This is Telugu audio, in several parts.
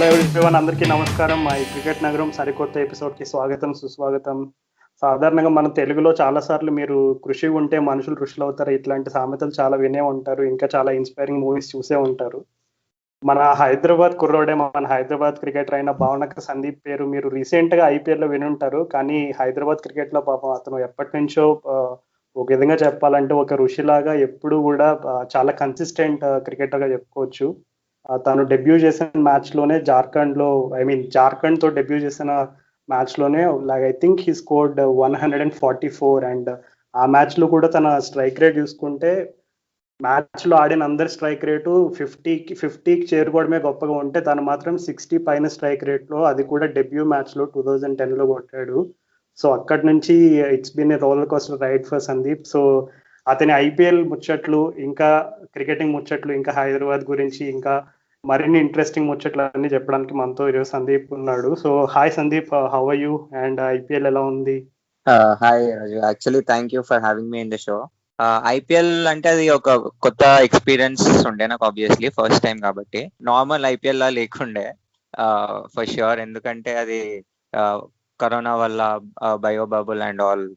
హలో ఎవ్రీవన్, అందరికీ నమస్కారం. మా ఈ క్రికెట్ నగరం సరికొత్త ఎపిసోడ్కి స్వాగతం, సుస్వాగతం. సాధారణంగా మన తెలుగులో చాలాసార్లు మీరు కృషి ఉంటే మనుషులు ఋషులు అవుతారు, ఇట్లాంటి సామెతలు చాలా వినే ఉంటారు. ఇంకా చాలా ఇన్స్పైరింగ్ మూవీస్ చూసే ఉంటారు. మన హైదరాబాద్ కుర్రోడే, మన హైదరాబాద్ క్రికెటర్ అయిన భావనక సందీప్ పేరు మీరు రీసెంట్గా ఐపీఎల్లో వినుంటారు. కానీ హైదరాబాద్ క్రికెట్లో పాపం అతను ఎప్పటి నుంచో ఒక విధంగా చెప్పాలంటే ఒక ఋషిలాగా ఎప్పుడు కూడా చాలా కన్సిస్టెంట్ క్రికెటర్గా చెప్పుకోవచ్చు. తను డెబ్యూ చేసిన మ్యాచ్లోనే జార్ఖండ్తో డెబ్యూ చేసిన మ్యాచ్లోనే like I think he scored 144. And ఆ మ్యాచ్లో కూడా తన స్ట్రైక్ రేట్ చూసుకుంటే మ్యాచ్లో ఆడిన అందరి స్ట్రైక్ రేటు 50కి చేరుకోవడమే గొప్పగా ఉంటే తను మాత్రం 60 పైన స్ట్రైక్ రేట్లో, అది కూడా డెబ్యూ మ్యాచ్లో 2010లో కొట్టాడు. సో అక్కడి నుంచి it's been a roller coaster ride for Sandeep. So అతని ఐపీఎల్ ముచ్చట్లు, ఇంకా క్రికెటింగ్ ముచ్చట్లు, ఇంకా హైదరాబాద్ గురించి, ఇంకా మరిన్ని ఇంట్రెస్టింగ్ ముచ్చట్లు అన్ని చెప్పడానికి మనతో ఈరోజు సందీప్ ఉన్నాడు. So hi Sandeep, how are you and IPL ఎలా ఉంది? Hi Raju, actually thank you for having me in the show. IPL అంటే అది ఒక కొత్త ఎక్స్పీరియన్స్ ఉండే నాకు, ఆబ్వియస్లీ ఫస్ట్ టైం కాబట్టి. నార్మల్ ఐపీఎల్ లా లేకుండే ఫర్ ష్యూర్, ఎందుకంటే అది కరోనా వల్ల bio bubble and all.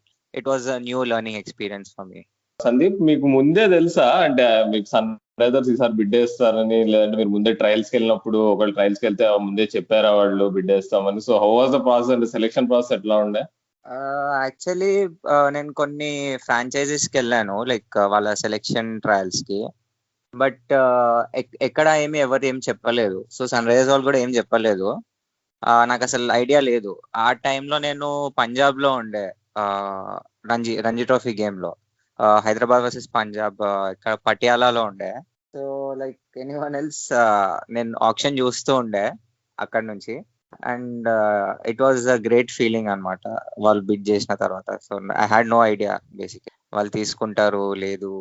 It was a new learning experience for me. Sandeep, మీకు ముందే తెలుసా అంటే మీకు సన్ రైజర్స్ ఈసారి బిడ్డేస్తారని, లేదంటే మీరు ముందే ట్రయల్స్ కి వెళ్ళినప్పుడు ఒకళ్ళు ట్రయల్స్ కి వెళ్తే ముందే చెప్పారా వాళ్ళు బిడ్డేస్తామని? So how was the process, అంటే సెలెక్షన్ ప్రాసెస్ ఎట్లా ఉండే? యాక్చువల్లీ నేను కొన్ని ఫ్రాంచైజీస్ కి వెళ్ళాను, లైక్ వాళ్ళ సెలెక్షన్ ట్రయల్స్ కి. బట్ ఎక్కడ ఎవరు ఏం చెప్పలేదు. సో సన్ రైజర్స్ వాళ్ళు కూడా ఏం చెప్పలేదు. నాకు అసలు ఐడియా లేదు. ఆ టైంలో నేను పంజాబ్ లో ఉండే, రంజీ ట్రోఫీ గేమ్ లో, హైదరాబాద్ వర్సెస్ పంజాబ్, ఇక్కడ పటియాలాలో ఉండే. సో లైక్ ఎనీవన్ ఎల్స్, నేను ఆప్షన్ చూస్తూ ఉండే అక్కడ నుంచి. And it was a great feeling అనమాట వాళ్ళు బిడ్ చేసిన తర్వాత. So I had no idea basic వాళ్ళు తీసుకుంటారు లేదు.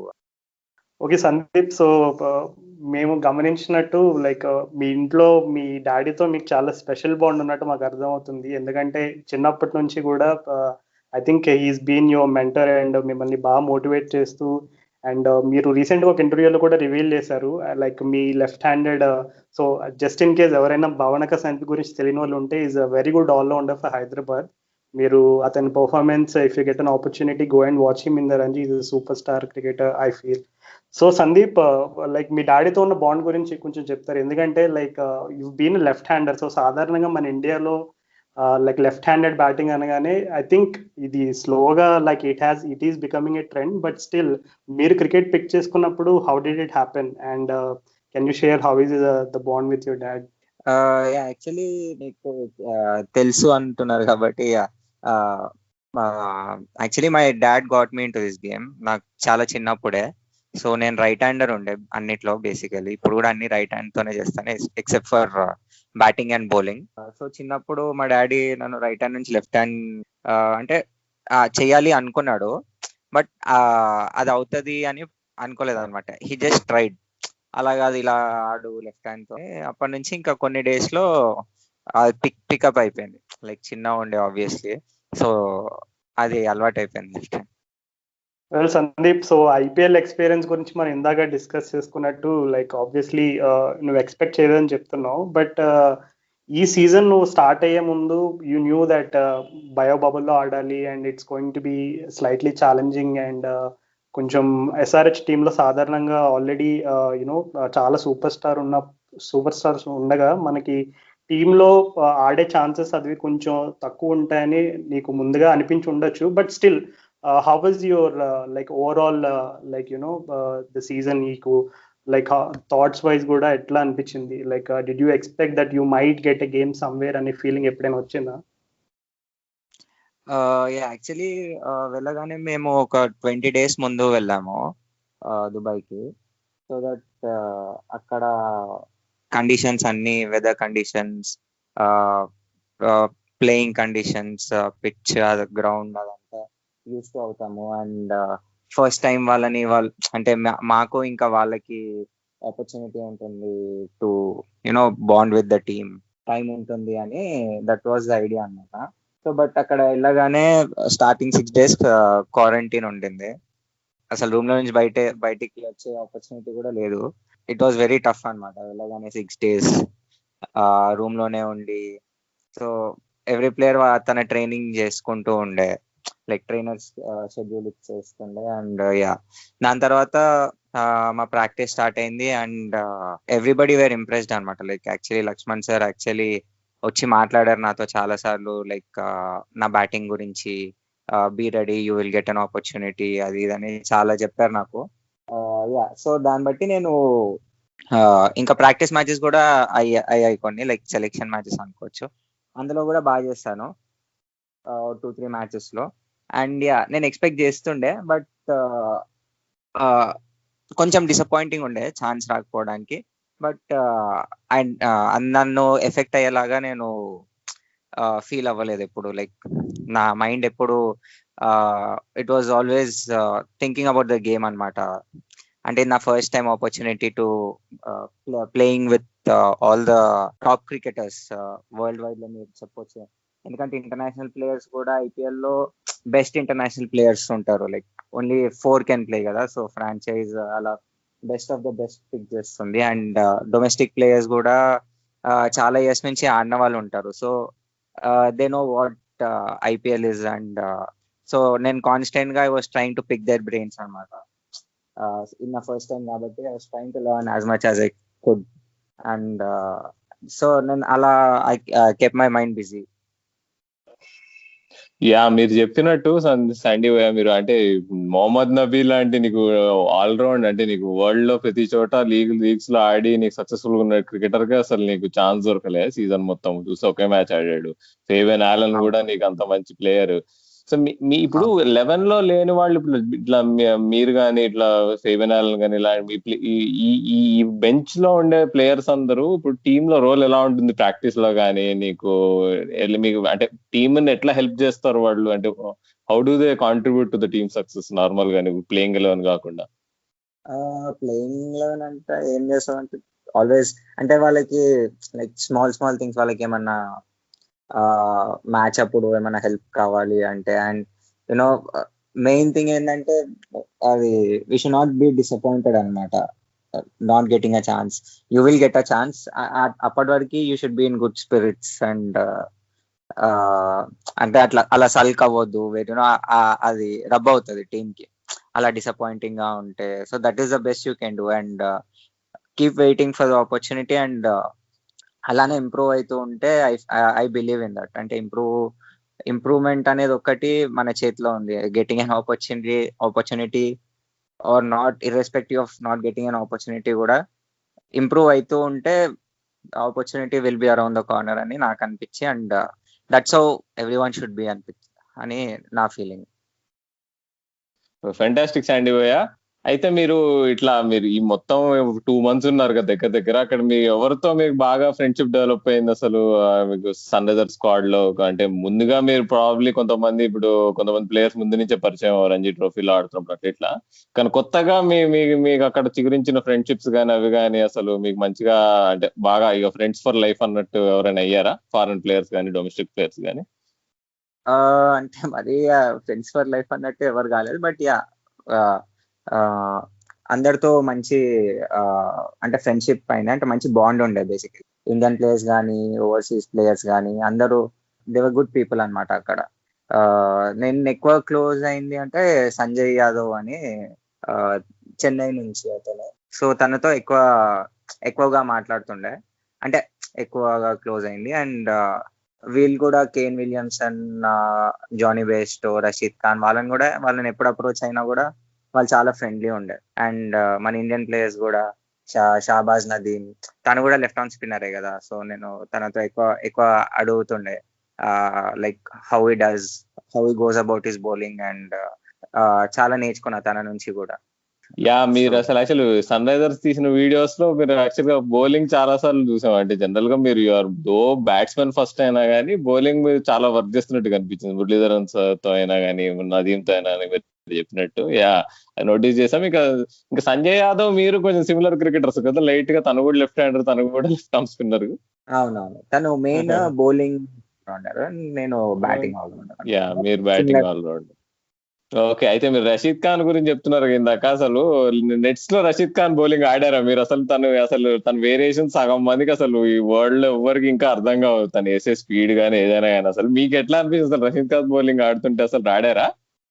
ఓకే సందీప్, సో మేము గమనించినట్టు లైక్ మీ ఇంట్లో మీ డాడీతో మీకు చాలా స్పెషల్ బాండ్ ఉన్నట్టు మాకు అర్థమవుతుంది. ఎందుకంటే చిన్నప్పటి నుంచి కూడా I think he's been your mentor and మిమ్మల్ని బాగా మోటివేట్ చేస్తూ, అండ్ మీరు రీసెంట్గా ఒక ఇంటర్వ్యూలో కూడా రివీల్ చేశారు లైక్ మీ left handed. So just in case ఎవరైనా భావనక సందీప్ గురించి తెలియని వాళ్ళు ఉంటే, is a very good all rounder for Hyderabad. మీరు అతని performance, if you get an opportunity, go and watch him in the Ranji. Is super star cricketer I feel. So Sandeep, like మీ డాడీతో ఉన్న బాండ్ గురించి కొంచెం చెప్తారు, ఎందుకంటే like you been left hander. So సాధారణంగా మన ఇండియాలో లైక్ లెఫ్ట్ హ్యాండెడ్ బ్యాటింగ్ అనగానే ఐ థింక్ ఇది స్లోగా like it is becoming a trend. But still మీరు క్రికెట్ పిక్ చేసుకున్నప్పుడు how did it happen, and can you share how is the bond with your dad? Actually మీకు తెలుసు అంటున్నారు కాబట్టి, actually my dad got me in to this game నాకు చాలా చిన్నప్పుడే. సో నేను రైట్ హ్యాండర్ ఉండే అన్నిట్లో బేసికలీ. ఇప్పుడు కూడా అన్ని రైట్ హ్యాండ్ తోనే చేస్తాను, except for batting and bowling. So చిన్నప్పుడు మా డాడీ నన్ను రైట్ హ్యాండ్ నుంచి లెఫ్ట్ హ్యాండ్ అంటే చెయ్యాలి అనుకున్నాడు. బట్ అది అవుతుంది అని అనుకోలేదు అనమాట. హీ జస్ట్ ట్రైడ్, అలా కాదు ఇలా ఆడు లెఫ్ట్ హ్యాండ్ తో. అప్పటి నుంచి ఇంకా కొన్ని డేస్ లో పికప్ అయిపోయింది. లైక్ చిన్న ఉండే ఆబ్వియస్లీ, సో అది అలవాటు అయిపోయింది left hand. Well Sandeep, so IPL experience గురించి మనం ఇందాక డిస్కస్ చేసుకున్నట్టు లైక్ ఆబ్వియస్లీ నువ్వు ఎక్స్పెక్ట్ చేయలేదని చెప్తున్నావు. బట్ ఈ సీజన్ నువ్వు స్టార్ట్ అయ్యే ముందు యూ న్యూ దట్ బయో బబుల్లో ఆడాలి and it's going to be slightly challenging. And కొంచెం ఎస్ఆర్హెచ్ టీంలో సాధారణంగా ఆల్రెడీ యూనో చాలా సూపర్ స్టార్స్ ఉండగా మనకి టీంలో ఆడే ఛాన్సెస్ అవి కొంచెం తక్కువ ఉంటాయని నీకు ముందుగా అనిపించి ఉండొచ్చు. But still how was your like overall like you know the season నీకు like thoughts wise కూడా ఎట్లా అనిపించింది? like did you expect that you might get a game somewhere అనే ఫీలింగ్ ఎప్పుడైనా వచ్చిందా? యాక్చువల్లీ వెళ్ళగానే మేము ఒక 20 days ముందు వెళ్ళాము దుబాయ్కి. సో దట్ అక్కడ కండిషన్స్ అన్ని, weather conditions, playing conditions, pitch, ground అదంతా యూస్ టు అవుతాము. అండ్ ఫస్ట్ టైం వాళ్ళు అంటే మాకు ఇంకా వాళ్ళకి ఆపర్చునిటీ ఉంటుంది to you know bond with the team, time ఉంటుంది అని, దట్ వాజ్ ద ఐడియా అన్నమాట. సో బట్ అక్కడ వెళ్ళగానే స్టార్టింగ్ 6 days క్వారంటైన్ ఉండింది. అసలు రూమ్ లో నుంచి బయటికి వచ్చే ఆపర్చునిటీ కూడా లేదు. ఇట్ వాజ్ వెరీ టఫ్ అనమాట వెళ్ళగానే 6 days. రూమ్ లోనే ఉండి, సో ఎవ్రీ ప్లేయర్ తన ట్రైనింగ్ చేసుకుంటూ ఉండే, లైక్ ట్రైనర్స్ షెడ్యూల్ చేస్తుండే. అండ్ దాని తర్వాత మా ప్రాక్టీస్ స్టార్ట్ అయింది అండ్ ఎవ్రీబడి వేర్ ఇంప్రెస్డ్ అనమాట. Like actually Laxman sir actually వచ్చి మాట్లాడారు నాతో చాలా సార్లు, లైక్ నా బ్యాటింగ్ గురించి, be ready, you will get an opportunity, అది ఇదని చాలా చెప్పారు నాకు. సో దాన్ని బట్టి నేను ఇంకా ప్రాక్టీస్ మ్యాచెస్ కూడా అయ్యాయి కొన్ని, లైక్ సెలెక్షన్ మ్యాచెస్ అనుకోవచ్చు. అందులో కూడా బాగా చేస్తాను 2-3 మ్యాచెస్ లో. అండ్ నేను ఎక్స్పెక్ట్ చేస్తుండే, బట్ కొంచెం డిసప్పాయింటింగ్ ఉండే ఛాన్స్ రాకపోవడానికి. బట్ అండ్ నన్ను ఎఫెక్ట్ అయ్యేలాగా నేను ఫీల్ అవ్వలేదు ఎప్పుడు. లైక్ నా మైండ్ ఎప్పుడు it was always thinking about the game అనమాట. అంటే నా first time opportunity to playing with all the top cricketers world wide లో మీరు చెప్పొచ్చు. ఎందుకంటే ఇంటర్నేషనల్ ప్లేయర్స్ కూడా ఐపీఎల్ లో బెస్ట్ ఇంటర్నేషనల్ ప్లేయర్స్ ఉంటారు, లైక్ ఓన్లీ 4 కెన్ ప్లే కదా. సో ఫ్రాంచైజ్ అలా best of the best pick చేస్తుంది. అండ్ డొమెస్టిక్ ప్లేయర్స్ కూడా చాలా ఇయర్స్ నుంచి ఆడిన వాళ్ళు ఉంటారు. So they know what IPL is. And so నేను కాన్స్టెంట్ గా I was trying to pick their brains అనమాట. ఇన్ నా ఫస్ట్ టైం కాబట్టి I was trying to learn as much as I could. And so నేను అలా I kept my mind busy. మీరు చెప్పినట్టు సండీ మీరు అంటే మొహమ్మద్ నబీ లాంటి నీకు ఆల్రౌండ్, అంటే నీకు వరల్డ్ లో ప్రతి చోట లీగ్స్ లో ఆడి నీకు సక్సెస్ఫుల్ గా ఉన్న క్రికెటర్ గా అసలు నీకు ఛాన్స్ దొరకలే. సీజన్ మొత్తం చూస్తే ఒకే మ్యాచ్ ఆడాడు. ఫేవెన్ ఆలన్ కూడా నీకు అంత మంచి ప్లేయర్. సో మీ ఇప్పుడు 11 లో లేని వాళ్ళు ఇప్పుడు ఇట్లా మీరు కానీ ఇట్లా ఫేవెన్ ఆలన్ కానీ ఇలా ఈ బెంచ్ లో ఉండే ప్లేయర్స్ అందరూ ఇప్పుడు టీమ్ లో రోల్ ఎలా ఉంటుంది ప్రాక్టీస్ లో కానీ మీకు మీకు అంటే టీమ్ ని ఎట్లా హెల్ప్ చేస్తారు వాళ్ళు? అంటే how do they contribute to the team success normal గా ప్లేయింగ్ 11 కాకుండా? ప్లేయింగ్ 11 అంటే ఏం చేస్తామంటే ఆల్వేస్ అంటే వాళ్ళకి లైక్ స్మాల్ థింగ్స్, వాళ్ళకి ఏమన్నా మ్యాచ్ అప్పుడు ఏమైనా హెల్ప్ కావాలి అంటే, అండ్ యునో మెయిన్ థింగ్ ఏంటంటే అది we should not be disappointed అనమాట. Not getting a chance, you will get a chance. అప్పటి వరకు you should be in good spirits. And అంటే అలా సల్క్ అవ్వద్దు, అది రబ్ అవుతుంది టీమ్ కి అలా డిసప్పాయింటింగ్ గా ఉంటే. So that is the best you can do. And keep waiting for the opportunity. And అలానే ఇంప్రూవ్ అవుతూ ఉంటే ఐ బిలీవ్ ఇన్ దట్. అంటే ఇంప్రూవ్మెంట్ అనేది ఒక్కటి మన చేతిలో ఉంది. Getting an opportunity or not, irrespective of not getting an opportunity కూడా ఇంప్రూవ్ అవుతూ ఉంటే opportunity will be around the corner అని నాకు అనిపించి. And that's how every one should be అని నా ఫీలింగ్. ఫెంటాస్టిక్ శాండీ భయ్య. అయితే మీరు ఈ మొత్తం 2 months ఉన్నారు కదా దగ్గర, అక్కడ మీ ఎవరితో మీకు బాగా ఫ్రెండ్షిప్ డెవలప్ అయింది అసలు మీకు సన్ రైజర్స్ స్క్వాడ్ లో? అంటే ముందుగా మీరు ప్రాబ్లీ కొంతమంది ప్లేయర్స్ ముందు నుంచే పరిచయం రంజీ ట్రోఫీలో ఆడుతున్నప్పుడు ఇట్లా, కానీ కొత్తగా మీకు అక్కడ చిగురించిన ఫ్రెండ్షిప్స్ కానీ అవి కానీ అసలు మీకు మంచిగా అంటే బాగా ఇక ఫ్రెండ్స్ ఫర్ లైఫ్ అన్నట్టు ఎవరైనా అయ్యారా? ఫారెన్ ప్లేయర్స్ కానీ డొమెస్టిక్ ప్లేయర్స్ కానీ? అంటే మరి ఫ్రెండ్స్ ఫర్ లైఫ్ అన్నట్టు ఎవరు కాలేదు. బట్ అందరితో మంచి అంటే ఫ్రెండ్షిప్ పైన అంటే మంచి బాండ్ ఉండే. బేసిక్లీ ఇండియన్ ప్లేయర్స్ కానీ ఓవర్సీస్ ప్లేయర్స్ కానీ అందరూ దేవర్ గుడ్ పీపుల్ అనమాట అక్కడ. నేను ఎక్కువ క్లోజ్ అయింది అంటే సంజయ్ యాదవ్ అని, చెన్నై నుంచి అతను. సో తనతో ఎక్కువగా మాట్లాడుతుండే, అంటే ఎక్కువగా క్లోజ్ అయింది. అండ్ వీళ్ళు కూడా Kane Williamson, Jonny Bairstow, Rashid Khan వాళ్ళని ఎప్పుడు అప్రోచ్ అయినా కూడా వాళ్ళు చాలా ఫ్రెండ్లీ ఉండే. అండ్ మన ఇండియన్ ప్లేయర్స్ కూడా షాబాజ్ నదీమ్, తను కూడా లెఫ్ట్ ఆర్మ్ స్పిన్నరే కదా. సో నేను తనతో ఎక్కువ అడుగుతుండే like how he goes about his bowling. And చాలా నేర్చుకున్నా తన నుంచి కూడా. మీరు అసలు సన్ రైజర్స్ తీసిన వీడియోస్ లో మీరు యాక్చువల్ గా బౌలింగ్ చాలా సార్లు చూసాం. అంటే జనరల్ గా మీరు బ్యాట్స్మెన్ ఫస్ట్ అయినా కానీ బౌలింగ్ మీరు చాలా వర్క్ చేస్తున్నట్టు కనిపించింది. మురళీధరన్ తో అయినా కానీ నదీమ్ తో అయినా మీరు చెప్పినట్టు నోటీస్ చేసాం. ఇంకా సంజయ్ యాదవ్ మీరు కొంచెం సిమిలర్ క్రికెటర్స్ కదా, లైట్ గా తను కూడా లెఫ్ట్ హ్యాండర్, తను కూడా లెఫ్ట్ ఆర్మ్ స్పిన్నర్. అవునవును, తను మెయిన్ బౌలింగ్, నేను బ్యాటింగ్ ఆల్రౌండర్. మీరు బ్యాటింగ్ ఆల్రౌండర్. ఓకే, అయితే మీరు రషీద్ ఖాన్ గురించి చెప్తున్నారు ఇందాక. అసలు నెట్స్ లో రషీద్ ఖాన్ బౌలింగ్ ఆడారా మీరు? అసలు తన వేరియేషన్ సగం మందికి అసలు ఈ వరల్డ్ లో ఎవరికి ఇంకా అర్థం కావు, తను వేసే స్పీడ్ గానీ ఏదైనా కానీ. అసలు మీకు ఎట్లా అనిపిస్తుంది అసలు రషీద్ ఖాన్ బౌలింగ్ ఆడుతుంటే? అసలు ఆడారా?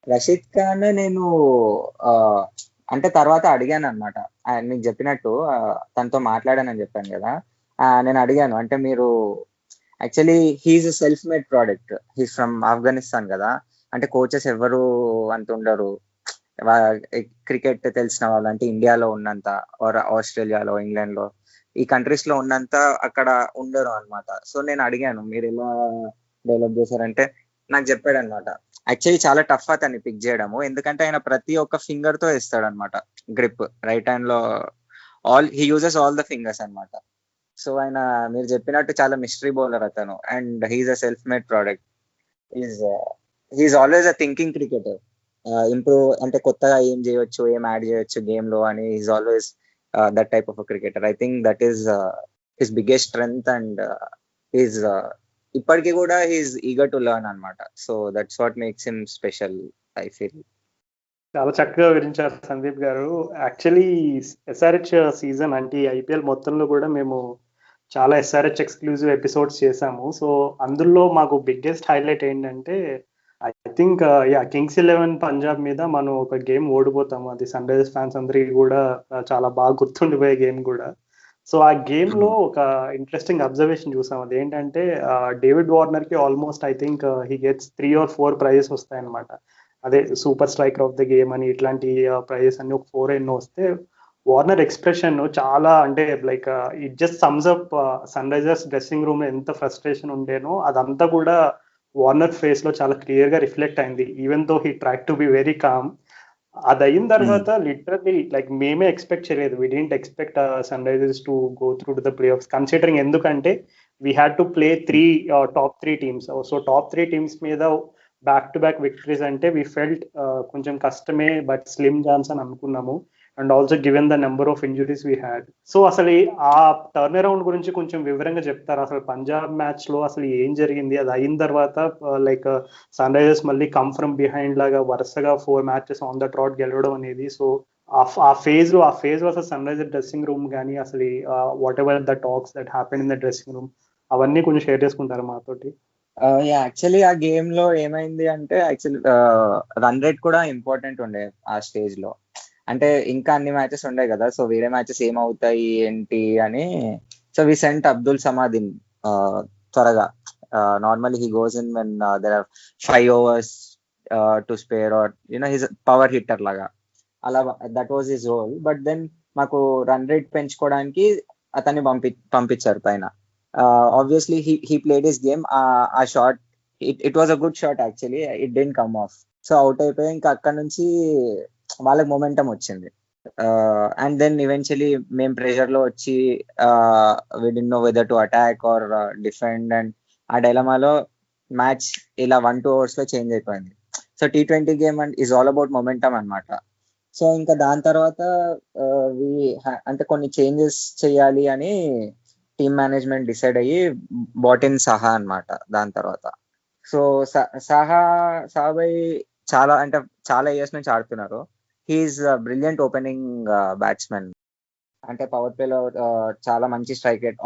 రషీద్ ఖాన్ నేను ఆ, అంటే తర్వాత అడిగాను అనమాట. నీకు చెప్పినట్టు తనతో మాట్లాడానని చెప్పాను కదా. నేను అడిగాను, అంటే మీరు actually he's self made product, he's from Afghanistan కదా, అంటే కోచెస్ ఎవరు అంత ఉండరు క్రికెట్ తెలిసిన వాళ్ళు, అంటే ఇండియాలో ఉన్నంత ఆర్ ఆస్ట్రేలియాలో, ఇంగ్లాండ్ లో, ఈ కంట్రీస్ లో ఉన్నంత అక్కడ ఉండరు అనమాట. సో నేను అడిగాను మీరు ఎలా డెవలప్ చేశారంటే నాకు చెప్పాడు అనమాట. యాక్చువల్లీ చాలా టఫ్ అతన్ని పిక్ చేయడము, ఎందుకంటే ఆయన ప్రతి ఒక్క ఫింగర్ తో వేస్తాడు అనమాట గ్రిప్. రైట్ హ్యాండ్ లో he uses all the fingers అనమాట. సో ఆయన మీరు చెప్పినట్టు చాలా మిస్టరీ బౌలర్ అతను, and he's a self made product. He's always a thinking cricketer. Improve అంటే కొత్తగా ఏం చేయొచ్చు, ఏం యాడ్ చేయొచ్చు గేమ్ లో అని, is always that type of a cricketer. I think that is his biggest strength, and is ఇప్పటికీ కూడా హీఈస్ ఈగర్ టు లెర్న్ అనమాట. So that's what makes him special, I feel. చాలా చక్కగా వివరించారు సందీప్ గారు. యాక్చువల్లీ ఎస్ఆర్హెచ్ సీజన్ అంటే ఐపీఎల్ మొత్తంలో కూడా మేము చాలా ఎస్ఆర్హెచ్ ఎక్స్క్లూజివ్ ఎపిసోడ్స్ చేశాము. సో అందులో మాకు బిగ్గెస్ట్ హైలైట్ ఏంటంటే ఐ థింక్ కింగ్స్ 11 పంజాబ్ మీద మనం ఒక గేమ్ ఓడిపోతాము. అది సన్ రైజర్స్ ఫ్యాన్స్ అందరికీ కూడా చాలా బాగా గుర్తుండిపోయే గేమ్ కూడా. సో ఆ గేమ్ లో ఒక ఇంట్రెస్టింగ్ అబ్జర్వేషన్ చూసాం. అది ఏంటంటే డేవిడ్ వార్నర్ కి almost I think he gets 3 or 4 prizes వస్తాయన్నమాట. అదే super striker of the game అని ఇట్లాంటి ప్రైజెస్ అన్ని ఒక 4 ఎన్నో వస్తే, వార్నర్ ఎక్స్ప్రెషన్ చాలా అంటే like it just sums up Sunrisers dressing room లో ఎంత ఫ్రస్ట్రేషన్ ఉండేనో అదంతా కూడా వార్నర్ ఫేస్ లో చాలా క్లియర్ గా రిఫ్లెక్ట్ అయింది. Even though he try to be very calm. అది అయిన తర్వాత లిటరల్లీ లైక్ మేమే ఎక్స్పెక్ట్ చేయలేదు. We didn't expect sunrisers to go through to the playoffs, considering ఎందుకంటే we had to play top three teams. So top three teams మీద బ్యాక్ టు బ్యాక్ విక్టరీస్ అంటే వీ ఫెల్ట్ కొంచెం కష్టమే, బట్ స్లిమ్ ఛాన్స్ అని అనుకున్నాము. And also given the number of injuries we had. So అసలు ఆ టర్న్ అరౌండ్ గురించి కొంచెం వివరంగా చెప్తారు. అసలు పంజాబ్ మ్యాచ్ లో అసలు ఏం జరిగింది, అది అయిన తర్వాత లైక్ సన్ రైజర్స్ మళ్ళీ కమ్ ఫ్రమ్ బిహైండ్ లాగా వరుసగా 4 మ్యాచెస్ ఆన్ ద ట్రాట్ గెలవడం అనేది. సో ఆ ఫేజ్ లో అసలు సన్ రైజర్ డ్రెస్సింగ్ రూమ్ కానీ అసలు what ever the talks that happen in the dressing room అవన్నీ కొంచెం షేర్ చేసుకుంటారు మాతోటి. యాక్చువల్లీ ఆ గేమ్ లో ఏమైంది అంటే, యాక్చువల్లీ రన్ రేట్ కూడా ఇంపార్టెంట్ ఉండే ఆ స్టేజ్ లో. అంటే ఇంకా అన్ని మ్యాచెస్ ఉండే కదా, సో వేరే మ్యాచెస్ ఏమవుతాయి ఏంటి అని. So we sent Abdul Samad in త్వరగా. Normally he goes in when there are 5 overs to spare, or you know his power hitter లాగా. అలా that was his role. But then మాకు రన్ రేట్ పెంచుకోవడానికి అతన్ని పంపించారు పైన. Obviously he played his game. ఆ shot, it was a good shot actually, it didn't come off. So out అయిపోయి ఇంకా అక్కడ నుంచి వాళ్ళకి మొమెంటం వచ్చింది. అండ్ దెన్ ఈవెన్చువలీ మేము ప్రెషర్ లో వచ్చి we didn't know whether to attack or defend, and ఆ డైలమాలో మ్యాచ్ ఇలా 1-2 overs లో చేంజ్ అయిపోయింది. So T20 game and is all about momentum అనమాట. సో ఇంకా దాని తర్వాత అంటే కొన్ని చేంజెస్ చేయాలి అని టీమ్ మేనేజ్మెంట్ డిసైడ్ అయ్యి బాట్ ఇన్ సహా అనమాట దాని తర్వాత. సో సాహాబాయ్ చాలా ఇయర్స్ నుంచి ఆడుతున్నారు. He's brilliant opening batsmen. అంటే పవర్ ప్లేలో చాలా మంచి స్ట్రైక్ రేట్,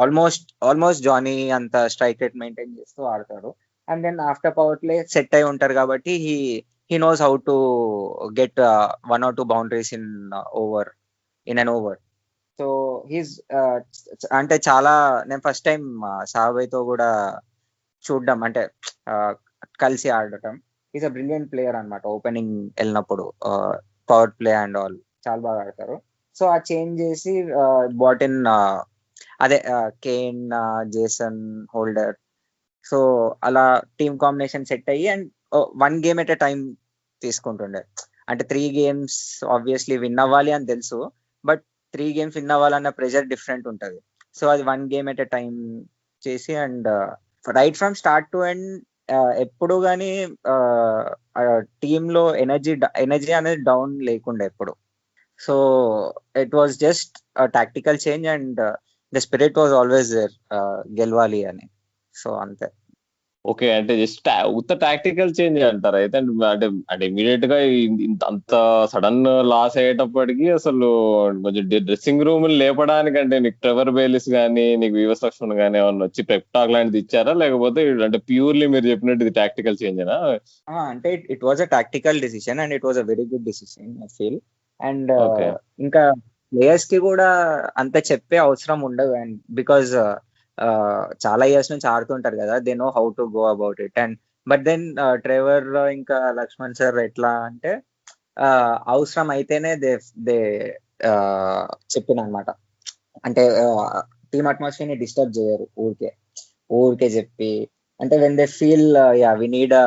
ఆల్మోస్ట్ జానీ అంత స్ట్రైక్ రేట్ మెయింటైన్ చేస్తూ ఆడతారు. And then after power play set అయి ఉంటారు కాబట్టి he knows how to get 1 or 2 boundaries in an over. So he's అంటే చాలా, నేను ఫస్ట్ టైం సాహాబాయ్తో కూడా చూడడం, అంటే కలిసి ఆడటం. ఈజ్ అ బ్రిలియంట్ ప్లేయర్ అనమాట. ఓపెనింగ్ వెళ్ళినప్పుడు పవర్ ప్లే అండ్ ఆల్ చాలా బాగా ఆడతారు. సో ఆ చేంజ్ చేసి బాట్ ఇన్ అదే కేన్, జేసన్ హోల్డర్. సో అలా టీమ్ కాంబినేషన్ సెట్ అయ్యి, and 1 game at a time తీసుకుంటుండే. అంటే 3 games ఆబ్వియస్లీ విన్ అవ్వాలి అని తెలుసు, బట్ 3 games విన్ అవ్వాలన్న ప్రెషర్ డిఫరెంట్ ఉంటుంది. సో అది 1 game at a టైం చేసి, and right from start to end ఎప్పుడు కానీ టీంలో ఎనర్జీ అనేది డౌన్ లేకుండా ఎప్పుడు. So it was just tactical change, and the spirit was always there, గెలవాలి అని. సో అంతే. ఓకే, అంటే జస్ట్ ఉత్త టాక్టికల్ చేంజ్ అంటారు అయితే. అంటే అంటే ఇమీడియట్ గా అంత సడన్ లాస్ అయ్యేటప్పటికి అసలు కొంచెం డ్రెస్సింగ్ రూమ్ లేపడానికి అంటే నీకు ట్రెవర్ బేలిస్ గానీ నీకు వివస్ లక్ష్మణ్ గానీ ఏమన్నా వచ్చి పెప్ టాక్ లాంటిది ఇచ్చారా, లేకపోతే అంటే ప్యూర్లీ మీరు చెప్పినట్టు ఇది టాక్టికల్ చేంజేనా? అంటే it was a tactical decision and it was a very good decision I feel. And okay. ఇంకా ప్లేయర్స్ కి కూడా అంత చెప్పే అవసరం ఉండదు. అండ్ బికాజ్ చాలా ఇయర్స్ నుంచి ఆడుతుంటారు కదా, they know how to go about it. And but then Trevor ఇంకా లక్ష్మణ్ సార్ ఎట్లా అంటే అవసరం అయితేనే దే దే చెప్పిన అనమాట. అంటే టీమ్ అట్మాస్ఫియర్ ని డిస్టర్బ్ చేయరు ఊరికే ఊరికే చెప్పి. అంటే when they feel yeah we need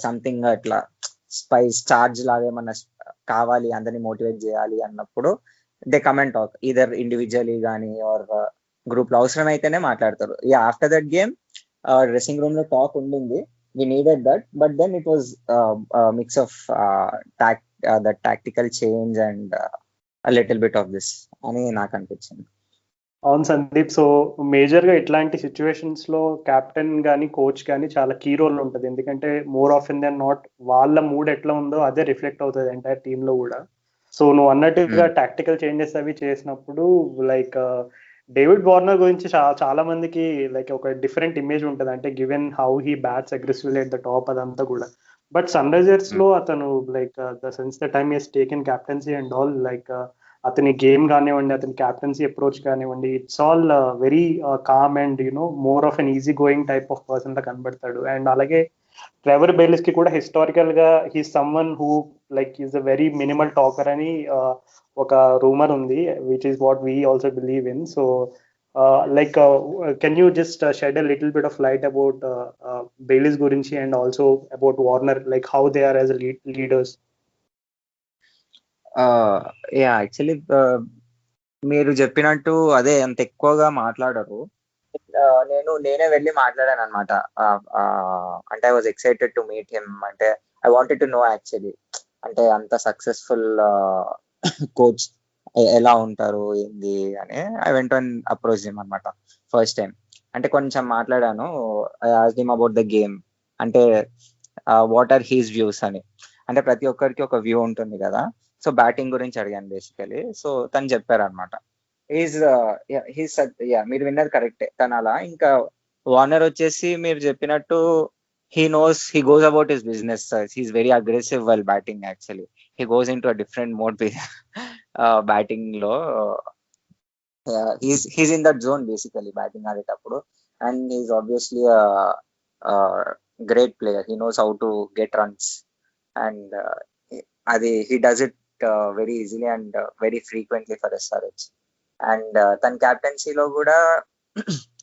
something అట్లా స్పైస్ చార్జ్ లాగా ఏమన్నా కావాలి, అందరినీ మోటివేట్ చేయాలి అన్నప్పుడు they come and talk either individually కానీ ఆర్ గ్రూప్ లో అవసరం అయితేనే మాట్లాడతారు. Yeah after that game dressing room లో టాక్ ఉండింది, we needed that, but then it was mix of that tactical change and little bit of this అని నాకు అనిపించింది. అవును సందీప్. సో మేజర్ గా ఇట్లాంటి సిచ్యువేషన్స్ లో కెప్టెన్ కానీ కోచ్ కానీ చాలా కీ రోల్ ఉంటుంది. ఎందుకంటే మోర్ ఆఫెన్ దెన్ నాట్ వాళ్ళ మూడ్ ఎట్లా ఉందో అదే రిఫ్లెక్ట్ అవుతుంది ఎంటైర్ టీమ్ లో కూడా. సో నువ్వు అన్నట్టుగా టాక్టికల్ చేంజెస్ అవి చేసినప్పుడు లైక్ డేవిడ్ వార్నర్ గురించి చాలా మందికి లైక్ ఒక డిఫరెంట్ ఇమేజ్ ఉంటుంది, అంటే given how he bats aggressively at the top అదంతా కూడా. బట్ సన్ రైజర్స్ లో అతను like the since the time he's taken captaincy and all, like అతని గేమ్ కానివ్వండి, అతని క్యాప్టెన్సీ అప్రోచ్ కానివ్వండి, it's all very calm and more of an easy going type of person లా కనబడతాడు. అండ్ అలాగే ట్రెవర్ బేలిస్ కి కూడా హిస్టారికల్ గా he someone who like is a very minimal talker అని ఒక రూమర్ ఉంది, which is what we also believe in. So like can you just shed a little bit of light about Bayliss గురించి and also about Warner, like how they are as leaders? Yeah actually మీరు చెప్పినట్టు అదే అంత ఎక్కువగా మాట్లాడరు. నేనే వెళ్ళి మాట్లాడాను అనమాట. అంటే I was excited to meet him. అంటే I wanted to know actually, అంటే అంత సక్సెస్ఫుల్ కోచ్ ఎలా ఉంటారు ఏంది అని. I went on approach him అనమాట ఫస్ట్ టైం. అంటే కొంచెం మాట్లాడాను, I asked him about the game, అంటే వాట్ ఆర్ హీస్ వ్యూస్ అని. అంటే ప్రతి ఒక్కరికి ఒక వ్యూ ఉంటుంది కదా, సో బ్యాటింగ్ గురించి అడిగాను బేసికలీ. సో తను చెప్పారు అనమాట, మీరు విన్నది కరెక్టే, తను అలా. ఇంకా వార్నర్ వచ్చేసి మీరు చెప్పినట్టు he goes about his business. He's very aggressive while batting actually. He goes into a different mode batting లో. he's in that zone basically batting ఆడేటప్పుడు. And he's obviously a great player. He knows how to get runs and అది he does it very easily and very frequently for SRH. And తన క్యాప్టెన్సీలో కూడా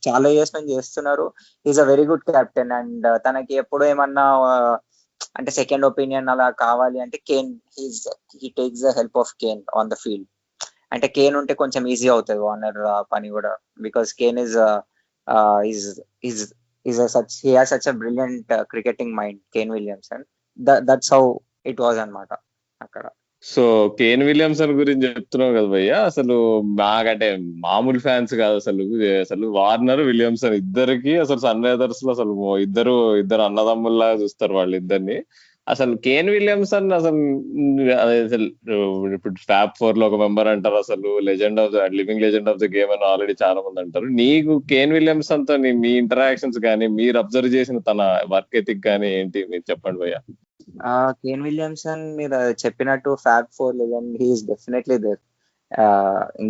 చాలా ఇయర్స్ నుంచి చేస్తున్నారు. Is a very good captain. And తనకి ఎప్పుడు ఏమన్నా అంటే సెకండ్ ఒపీనియన్ అలా కావాలి అంటే he takes the help of Kane on the field. అంటే కేన్ ఉంటే కొంచెం ఈజీ అవుతుంది వార్నర్ పని కూడా, because Kane he has such a brilliant cricketing mind, Kane Williamson. That's how it was అన్నమాట అక్కడ. సో కేన్ విలియమ్సన్ గురించి చెప్తున్నావు కదా భయ్య, అసలు మాకంటే మామూలు ఫ్యాన్స్ కాదు అసలు వార్నర్ విలియమ్సన్ ఇద్దరికి అసలు సన్ రైజర్స్ లో అసలు ఇద్దరు అన్నదమ్ముల్లా చూస్తారు వాళ్ళిద్దరిని. అసలు కేన్ విలియమ్సన్ అసలు ఇప్పుడు టాప్ 4 లో ఒక మెంబర్ అంటారు, అసలు living legend of the game అని ఆల్రెడీ చాలా మంది అంటారు. నీకు కేన్ విలియమ్సన్ తో మీ ఇంటరాక్షన్స్ కానీ మీరు అబ్జర్వ్ చేసిన తన వర్క్ ఎథిక్ కానీ ఏంటి మీరు చెప్పండి భయ్య. కేన్ విలియమ్సన్ మీరు చెప్పినట్టు fab 4 legend, he's definitely their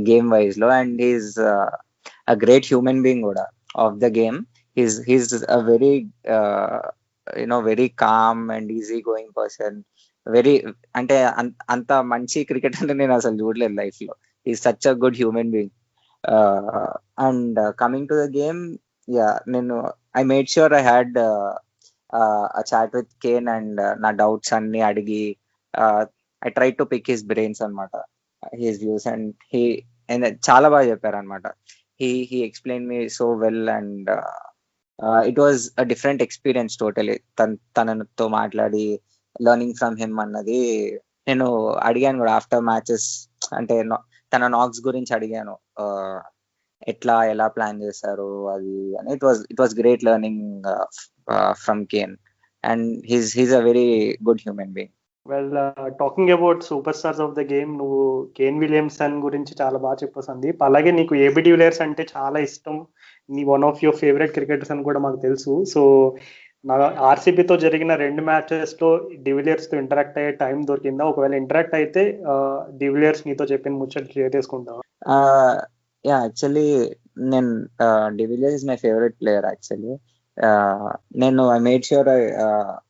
game wise లో. And he's a great human being కూడా off the game. He's a very very calm and easy going person. అంటే అంత మంచి క్రికెటర్ నేను అసలు చూడలేదు లైఫ్ లో. He's such a good human being. And coming to the game, నేను I made sure I had a chat with Kane and నా డౌట్స్ అన్ని అడిగి I try to pick his brains అనమాట, హిస్ వ్యూస్. అండ్ చాలా బాగా చెప్పారు అనమాట. he explained me so well and it was a different experience totally. తనతో మాట్లాడి లెర్నింగ్ ఫ్రమ్ హిమ్ అన్నది నేను అడిగాను కూడా ఆఫ్టర్ మ్యాచెస్. అంటే తన నాక్స్ గురించి అడిగాను, ఎలా ప్లాన్ చేశారు అది అని. It was great learning from Kane, and he's a very good human being. Well, talking about super stars of the game, నువ్వు కేన్ విలియమ్సన్ గురించి చాలా బాగా చెప్పావు సందీప్. అలాగే నీకు ఏబి డివిలియర్స్ అంటే చాలా ఇష్టం, నీ one of your favourite cricketers అని కూడా మాకు తెలుసు. సో నా ఆర్సీబీతో జరిగిన 2 మ్యాచెస్లో డివిలియర్స్తో ఇంటరాక్ట్ అయ్యే టైం దొరికిందా? ఒకవేళ ఇంటరాక్ట్ అయితే డివిలియర్స్ నీతో చెప్పిన ముచ్చట్లు షేర్ చేసుకుంటావా? యా, యాక్చువల్లీ నేను de Villiers is my favourite player actually. నేను I made sure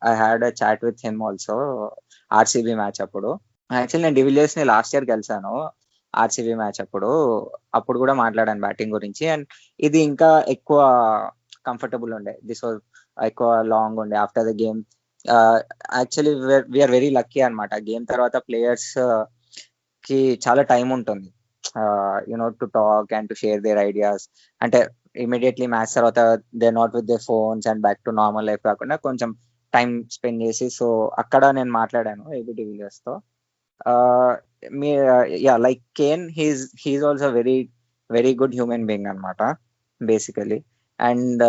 I had a chat with him also RCB match అప్పుడు. యాక్చువల్లీ నేను డివిలియర్స్ ని లాస్ట్ ఇయర్ కలిసాను ఆర్సీబీ మ్యాచ్ అప్పుడు కూడా మాట్లాడాను బ్యాటింగ్ గురించి, అండ్ ఇది ఇంకా ఎక్కువ కంఫర్టబుల్ ఉండే, దిస్ వాజ్ ఎక్కువ లాంగ్ ఉండే after the game. Actually we're very lucky అనమాట. గేమ్ తర్వాత ప్లేయర్స్ కి చాలా టైం ఉంటుంది you know to talk and to share their ideas. అంటే ఇమీడియట్లీ మ్యాచ్ తర్వాత they not with they phones and back to normal life కాకుండా కొంచెం టైం స్పెండ్ చేసి, సో అక్కడ నేను మాట్లాడాను ఏబీ డివిలియర్స్ తో. Like Kane, he's also very very good human being అనమాట బేసికలీ. అండ్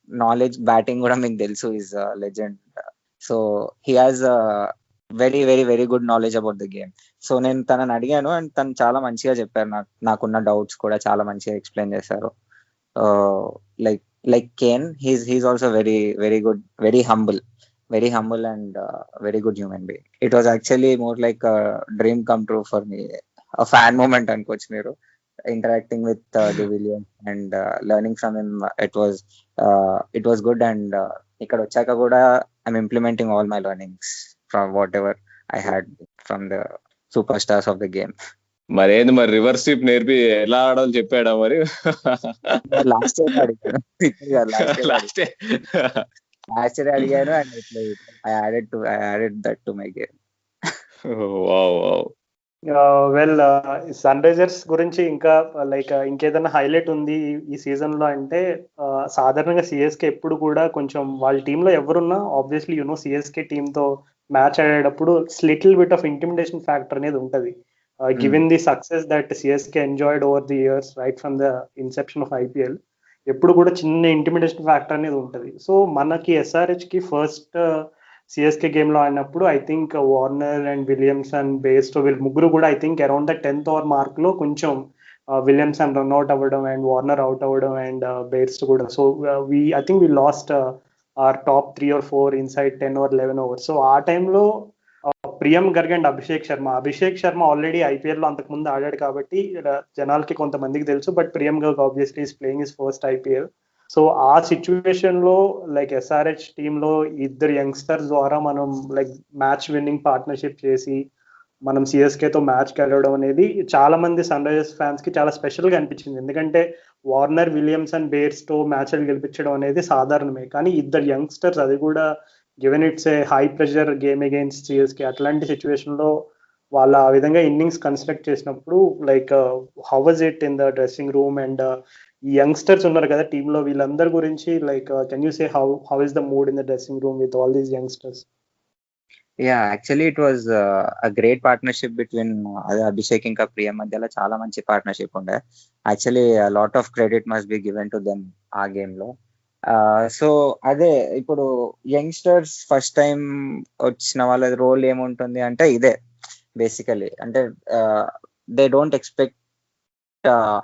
నాలెడ్జ్ బ్యాటింగ్ కూడా మీకు తెలుసు, is legend. So he has very very very good knowledge about the game. So నేను తనని అడిగాను, అండ్ తను చాలా మంచిగా చెప్పారు. నాకున్న డౌట్స్ కూడా చాలా మంచిగా ఎక్స్ప్లెయిన్ చేశారు. Like Kane, he's also very very good, very humble and very good human being. It was actually more like a dream come true for me, a fan moment అనుకోవచ్చు మీరు, interacting with De Villiers and learning from him. It was good, and ఇక్కడ వచ్చాక కూడా I'm implementing all my learnings from whatever I had from the superstars of the game. మరేంది మరి రివర్స్ స్వీప్ నేర్పి ఎలా ఆడాలో చెప్పాడా మరి? లాస్ట్ ఇయర్ అడిగాను అడిగాను, and I added that to my game. Well, Sunrisers గురించి ఇంకా ఇంకేదైనా హైలైట్ ఉంది ఈ సీజన్ లో అంటే, సాధారణంగా సిఎస్కే ఎప్పుడు కూడా కొంచెం వాళ్ళ టీంలో ఎవరున్నా ఆబ్వియస్లీ సిఎస్కే టీంతో మ్యాచ్ ఆడేటప్పుడు little bit of intimidation factor అనేది ఉంటుంది. Given the success that CSK enjoyed over the years right from the Inception of IPL, ఎప్పుడు కూడా చిన్న ఇంటిమిడేషన్ ఫ్యాక్టర్ అనేది ఉంటుంది. సో మనకి ఎస్ఆర్హెచ్ కి ఫస్ట్ సిఎస్కే గేమ్ లో ఆడినప్పుడు I think Warner and Williamson Bairstow వీళ్ళు ముగ్గురు కూడా I think around the 10th over mark లో కొంచెం విలియమ్సన్ రన్అట్ అవ్వడం అండ్ వార్నర్ అవుట్ అవ్వడం అండ్ బేస్టో కూడా. So I think we lost our top 3 or 4 inside 10 or 11 overs. So ఆ టైంలో Priyam Garg and Abhishek Sharma already IPL లో అంతకుముందు ఆడాడు కాబట్టి జనాలకి కొంతమందికి తెలుసు, but Priyam Garg obviously is playing his first IPL. So ఆ సిచ్యువేషన్ లో ఎస్ఆర్హెచ్ టీమ్ లో ఇద్దరు యంగ్స్టర్స్ ద్వారా మనం మ్యాచ్ విన్నింగ్ పార్ట్నర్షిప్ చేసి మనం సిఎస్కేతో మ్యాచ్ గెలవడం అనేది చాలా మంది సన్ రైజర్స్ ఫ్యాన్స్ కి చాలా స్పెషల్ గా అనిపించింది. ఎందుకంటే వార్నర్, విలియమ్సన్, బేర్స్టో మ్యాచ్లు గెలిపించడం అనేది సాధారణమే, కానీ ఇద్దరు యంగ్స్టర్స్, అది కూడా given it's a high pressure game against CSK, అట్లాంటి సిచ్యువేషన్ లో వాళ్ళు ఆ విధంగా ఇన్నింగ్స్ కన్స్ట్రక్ట్ చేసినప్పుడు how was it in the dressing room? And ఈ యంగ్స్టర్స్ ఉన్నారు కదా టీంలో, వీళ్ళందరి గురించి can you say how is the mood in the dressing room with all these youngsters? Actually it was a great partnership between Abhishek ఇంకా ప్రియం మధ్యలో చాలా మంచి పార్ట్నర్షిప్ ఉండే. Actually lot of credit must be given to them ఆ గేమ్ లో. సో అదే, ఇప్పుడు యంగ్స్టర్స్ ఫస్ట్ టైం వచ్చిన వాళ్ళ రోల్ ఏముంటుంది అంటే ఇదే బేసికలీ. అంటే దే డోంట్ ఎక్స్పెక్ట్,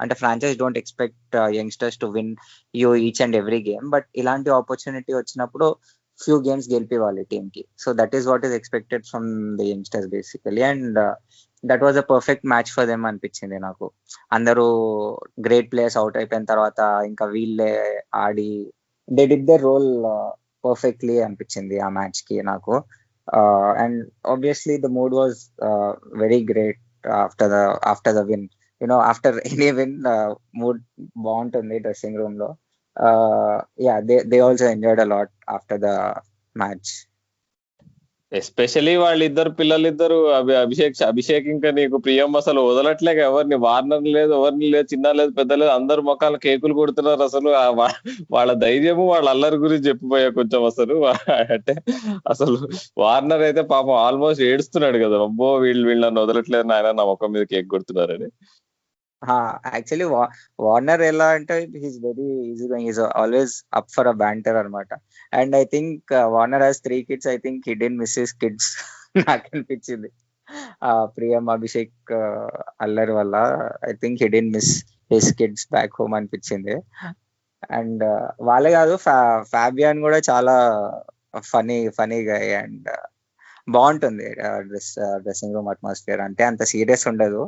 అంటే franchise don't expect youngsters to win you each and every game, but ఇలాంటి ఆపర్చునిటీ వచ్చినప్పుడు ఫ్యూ గేమ్స్ గెలిపివ్వాలి టీమ్ కి. So that is what is expected from the youngsters basically, and that was a perfect match for them అనిపించింది నాకు. అందరూ గ్రేట్ ప్లేయర్స్ అవుట్ అయిపోయిన తర్వాత ఇంకా వీళ్ళే ఆడి they did the role perfectly అనిపించింది ఆ మ్యాచ్ కి నాకు. And obviously the mood was very great after the win. After any win mood బాగుంటుంది డ్రెస్సింగ్ రూమ్ లో. they also enjoyed a lot after the match. Especially వాళ్ళిద్దరు పిల్లలిద్దరు అభిషేక్ ఇంకా నీకు ప్రియం అసలు వదలట్లేక ఎవరిని, వార్నర్ లేదు, ఎవరిని లేదు, చిన్న లేదు, పెద్ద లేదు, అందరు మొక్కలు కేకులు కొడుతున్నారు. అసలు వాళ్ళ ధైర్యము వాళ్ళ అల్లరి గురించి చెప్పిపోయా కొంచెం. అంటే అసలు వార్నర్ అయితే పాపం ఆల్మోస్ట్ ఏడుస్తున్నాడు కదా, అబ్బో వీళ్ళు నన్ను వదలట్లేదు నాయన, నా మొక్క మీద కేక్ కొడుతున్నారని. యాక్చువల్లీ వార్నర్ ఎలా అంటే he's very easy going, is always up for a banter అనమాట. And I think Warner has 3 kids. I think he didn't miss his kids నాకు అనిపించింది. ప్రియం అభిషేక్ అల్లరి వల్ల I think he didn't miss his kids back home అనిపించింది. అండ్ వాళ్ళే కాదు, ఫ్యాబియాన్ కూడా చాలా ఫనీగా అండ్ బాగుంటుంది డ్రెస్సింగ్ రూమ్ అట్మాస్ఫియర్. అంటే అంత సీరియస్ ఉండదు.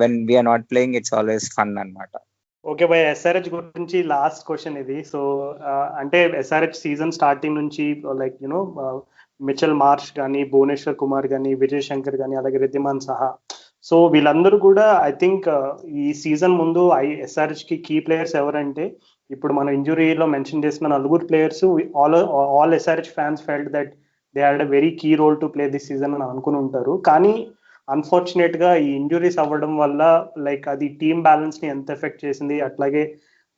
When we are not playing it's always fun అన్నమాట. ఓకే భయ్, ఎస్ఆర్హెచ్ గురించి లాస్ట్ క్వశ్చన్ ఇది. సో అంటే ఎస్ఆర్హెచ్ సీజన్ స్టార్టింగ్ నుంచి లైక్ యునో మిచెల్ మార్ష్ కానీ, భువనేశ్వర్ కుమార్ కానీ, విజయ్ శంకర్ కానీ, అలాగే రిద్దిమాన్ సహా, సో వీళ్ళందరూ కూడా ఐ థింక్ ఈ సీజన్ ముందు ఎస్ఆర్హెచ్ కి కీ ప్లేయర్స్ ఎవరంటే, ఇప్పుడు మనం ఇంజురీలో మెన్షన్ చేసిన నలుగురు players all SRH fans felt that they had a very key role to play this season అని అనుకుని ఉంటారు. కానీ అన్ఫార్చునేట్ గా ఈ ఇంజురీస్ అవ్వడం వల్ల లైక్ అది టీమ్ బ్యాలెన్స్ ని ఎంత ఎఫెక్ట్ చేసింది. అట్లాగే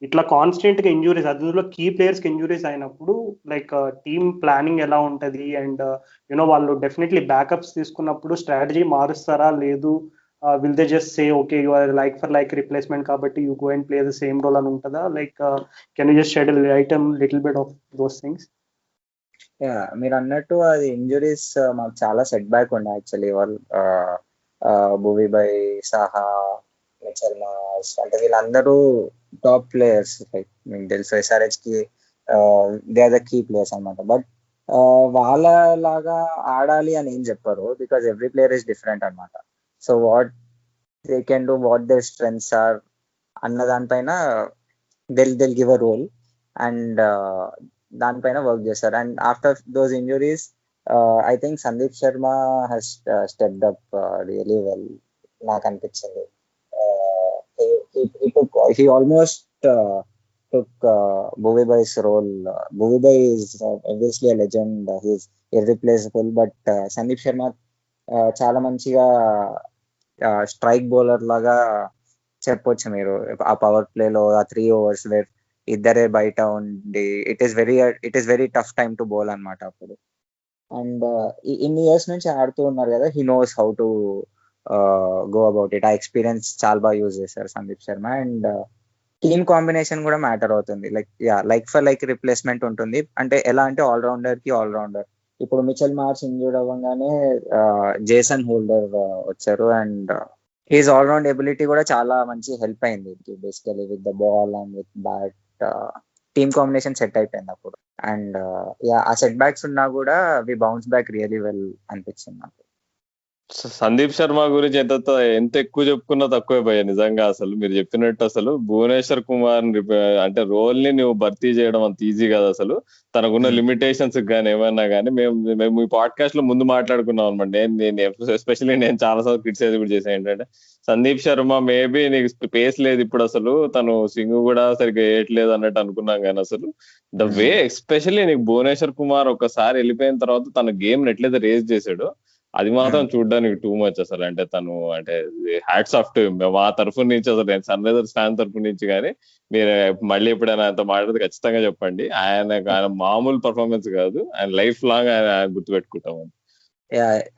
ఇట్లా కాన్స్టెంట్ గా ఇంజురీస్, అందులో కీ ప్లేయర్స్ కి ఇంజురీస్ అయినప్పుడు లైక్ టీమ్ ప్లానింగ్ ఎలా ఉంటది, అండ్ యునో వాళ్ళు డెఫినెట్లీ బ్యాకప్స్ తీసుకున్నప్పుడు స్ట్రాటజీ మారుస్తారా లేదు, will they just say okay you are like for like replacement కాబట్టి you go and play the same role అని ఉంటుందా? Like can you just shed item little bit of those things? మీరు అన్నట్టు అది ఇంజురీస్ మాకు చాలా సెట్ బ్యాక్ ఉండే యాక్చువల్లీ. వాళ్ళు భువీభాయ్, సాహా, మిచెల్ మార్ష్ అంటే వీళ్ళందరూ టాప్ ప్లేయర్స్. లైక్ మీకు తెలుసు ఎస్ఆర్హెచ్ కి they are the key players అనమాట. బట్ వాళ్ళలాగా ఆడాలి అని ఏం చెప్పారు, because every player is different అనమాట. So what they can do, what their strengths are అన్న దానిపైన they'll give a role and దానిపైన వర్క్ చేస్తారు. And after those injuries I think Sandeep Sharma he's stepped up really well నాకు అనిపించింది. he almost took Bhuvi role. Bhuvi is obviously a legend. He's irreplaceable. But Sandeep Sharma చాలా మంచిగా స్ట్రైక్ బౌలర్ లాగా చెప్పొచ్చు మీరు. ఆ పవర్ ప్లేలో ఆ 3 overs వేర్ ఇద్దరే బయట ఉండి it is very tough time to bowl అనమాట అప్పుడు. అండ్ ఇన్ని ఇయర్స్ నుంచి ఆడుతూ ఉన్నారు కదా, he knows how to go about it. ఆ ఎక్స్పీరియన్స్ చాలా బాగా యూజ్ చేశారు Sandeep Sharma. And team combination కూడా మ్యాటర్ అవుతుంది. లైక్ ఫర్ లైక్ రిప్లేస్మెంట్ ఉంటుంది. అంటే ఎలా అంటే ఆల్రౌండర్ కి ఆల్రౌండర్. ఇప్పుడు మిచెల్ మార్ష్ ఇంజూర్డ్ అవ్వగానే జేసన్ హోల్డర్ వచ్చారు. అండ్ హిస్ ఆల్రౌండ్ ఎబిలిటీ కూడా చాలా మంచి హెల్ప్ అయింది basically with the ball and with bat. Team combination set అయిపోయింది అప్పుడు. అండ్ ఆ సెట్ బ్యాక్స్ ఉన్నా కూడా వి బౌన్స్ బ్యాక్ రియలీ వెల్ అనిపించింది నాకు. సందీప్ శర్మ గురించి ఎంత ఎక్కువ చెప్పుకున్నా తక్కువే భయ్య. నిజంగా అసలు మీరు చెప్పినట్టు అసలు భువనేశ్వర్ కుమార్ అంటే రోల్ ని నువ్వు భర్తీ చేయడం అంత ఈజీ కాదు అసలు. తనకున్న లిమిటేషన్స్ కానీ ఏమన్నా కానీ మేము ఈ పాడ్కాస్ట్ లో ముందు మాట్లాడుకున్నాం అనమాట. నేను ఎస్పెషల్లీ నేను చాలా సార్లు క్రిటిసైజ్ కూడా చేశాను ఏంటంటే, సందీప్ శర్మ మేబీ నీకు స్పేస్ లేదు ఇప్పుడు, అసలు తను స్వింగ్ కూడా సరిగ్గా వేయట్లేదు అన్నట్టు అనుకున్నాం. కానీ అసలు ద వే ఎస్పెషల్లీ నీకు భువనేశ్వర్ కుమార్ ఒకసారి వెళ్ళిపోయిన తర్వాత తన గేమ్ ఎట్లయితే రేజ్ చేశాడో అది మాత్రం చూడడానికి టూ మచ్ అసలు. అంటే తను అంటే హ్యాట్స్ ఆఫ్ టు మా తరఫు నుంచి, అసలు నేను సన్ రైజర్స్ ఫ్యాన్ తరఫు నుంచి. కానీ మీరు మళ్ళీ ఎప్పుడైనా ఆయనతో మాట్లాడితే ఖచ్చితంగా చెప్పండి. ఆయన మామూలు పర్ఫార్మెన్స్ కాదు, ఆయన లైఫ్ లాంగ్ ఆయన గుర్తుపెట్టుకుంటాం.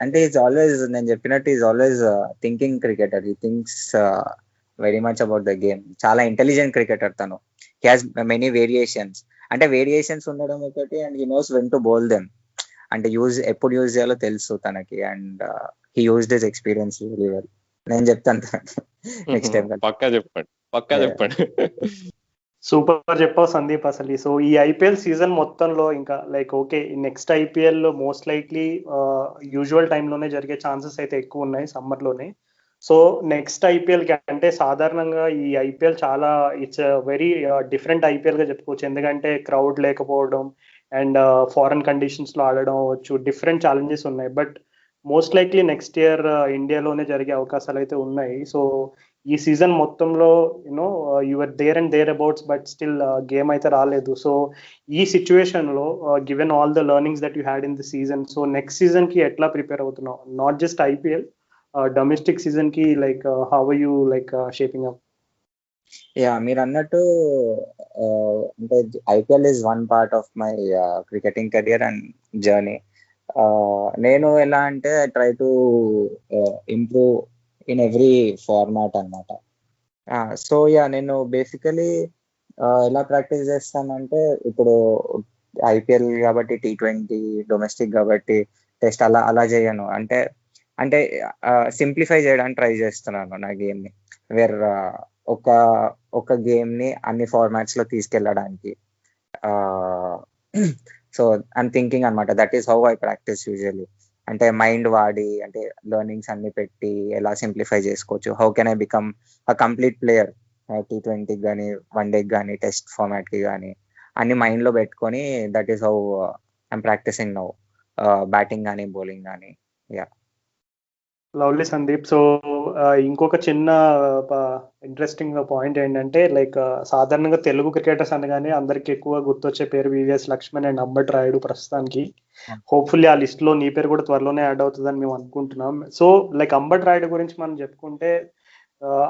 అంటే ఈజ్ ఆల్వేస్, నేను చెప్పినట్టు is always thinking cricketer. He thinks very much about the game. చాలా ఇంటెలిజెంట్ క్రికెటర్ తను. He has many variations. అంటే వేరియేషన్స్ ఉండడం ఒకటి, and he knows when to bowl them. అంటే ఎప్పుడు యూజ్ చేయాలో తెలుసు తనకి. And he used his experience very well. నేను చెప్తాను నెక్స్ట్ టైం. పక్కా చెప్పండి. సూపర్ చెప్పావు సందీప్. అసలు సో ఈ ఐపీఎల్ సీజన్ మొత్తంలో ఇంకా like okay next IPL most likely usual టైంలోనే జరిగే ఛాన్సెస్ అయితే ఎక్కువ ఉన్నాయి, సమ్మర్లోనే. సో నెక్స్ట్ ఐపీఎల్ కి అంటే సాధారణంగా ఈ ఐపీఎల్ చాలా ఇట్స్ వెరీ డిఫరెంట్ ఐపీఎల్ గా చెప్పుకోవచ్చు. ఎందుకంటే క్రౌడ్ లేకపోవడం అండ్ ఫారెన్ కండిషన్స్ లో ఆడడం అవ్వచ్చు, డిఫరెంట్ ఛాలెంజెస్ ఉన్నాయి. But most likely next year ఇండియాలోనే జరిగే అవకాశాలు అయితే ఉన్నాయి. సో ఈ సీజన్ మొత్తంలో you know you're there and thereabouts, but still game అయితే రాలేదు. సో ఈ సిచ్యువేషన్ లో given all the learnings that you had in the season, so next season కి ఎట్లా ప్రిపేర్ అవుతున్నావు? Not just IPL, domestic season కి like how are you like shaping up? మీరు అన్నట్టు అంటే IPL is one part of my cricketing career and journey. నేను ఎలా అంటే I try to improve in every format అనమాట. సో నేను బేసికలీ ఎలా ప్రాక్టీస్ చేస్తానంటే, ఇప్పుడు ఐపీఎల్ కాబట్టి, T20 డొమెస్టిక్ కాబట్టి టెస్ట్ అలా అలా చేయను. అంటే అంటే సింప్లిఫై చేయడానికి ట్రై చేస్తున్నాను నా గేమ్ ని, వేర్ ఒక ఒక గేమ్ ని అన్ని ఫార్మాట్స్ లో తీసుకెళ్ళడానికి. సో ఐమ్ థింకింగ్ అనమాట, that is how I practice usually. అంటే మైండ్ వాడి, అంటే లెర్నింగ్స్ అన్ని పెట్టి ఎలా సింప్లిఫై చేసుకోవచ్చు, how can I become a complete player, T20 కానీ, వన్ డే కానీ, టెస్ట్ ఫార్మాట్ కి కానీ, అన్ని మైండ్ లో పెట్టుకొని that is how I'm practising now, batting కానీ, బౌలింగ్ కానీ. యా. లవ్లీ సందీప్. సో ఇంకొక చిన్న ఇంట్రెస్టింగ్ పాయింట్ ఏంటంటే, లైక్ సాధారణంగా తెలుగు క్రికెటర్స్ అనగానే అందరికి ఎక్కువ గుర్తొచ్చే పేరు వివిఎస్ లక్ష్మణ్ అండ్ అంబటి రాయుడు ప్రస్తుతానికి. హోప్ఫుల్లీ ఆ లిస్ట్ లో నీ పేరు కూడా త్వరలోనే యాడ్ అవుతుందని మేము అనుకుంటున్నాం. సో లైక్ అంబటి రాయుడు గురించి మనం చెప్పుకుంటే,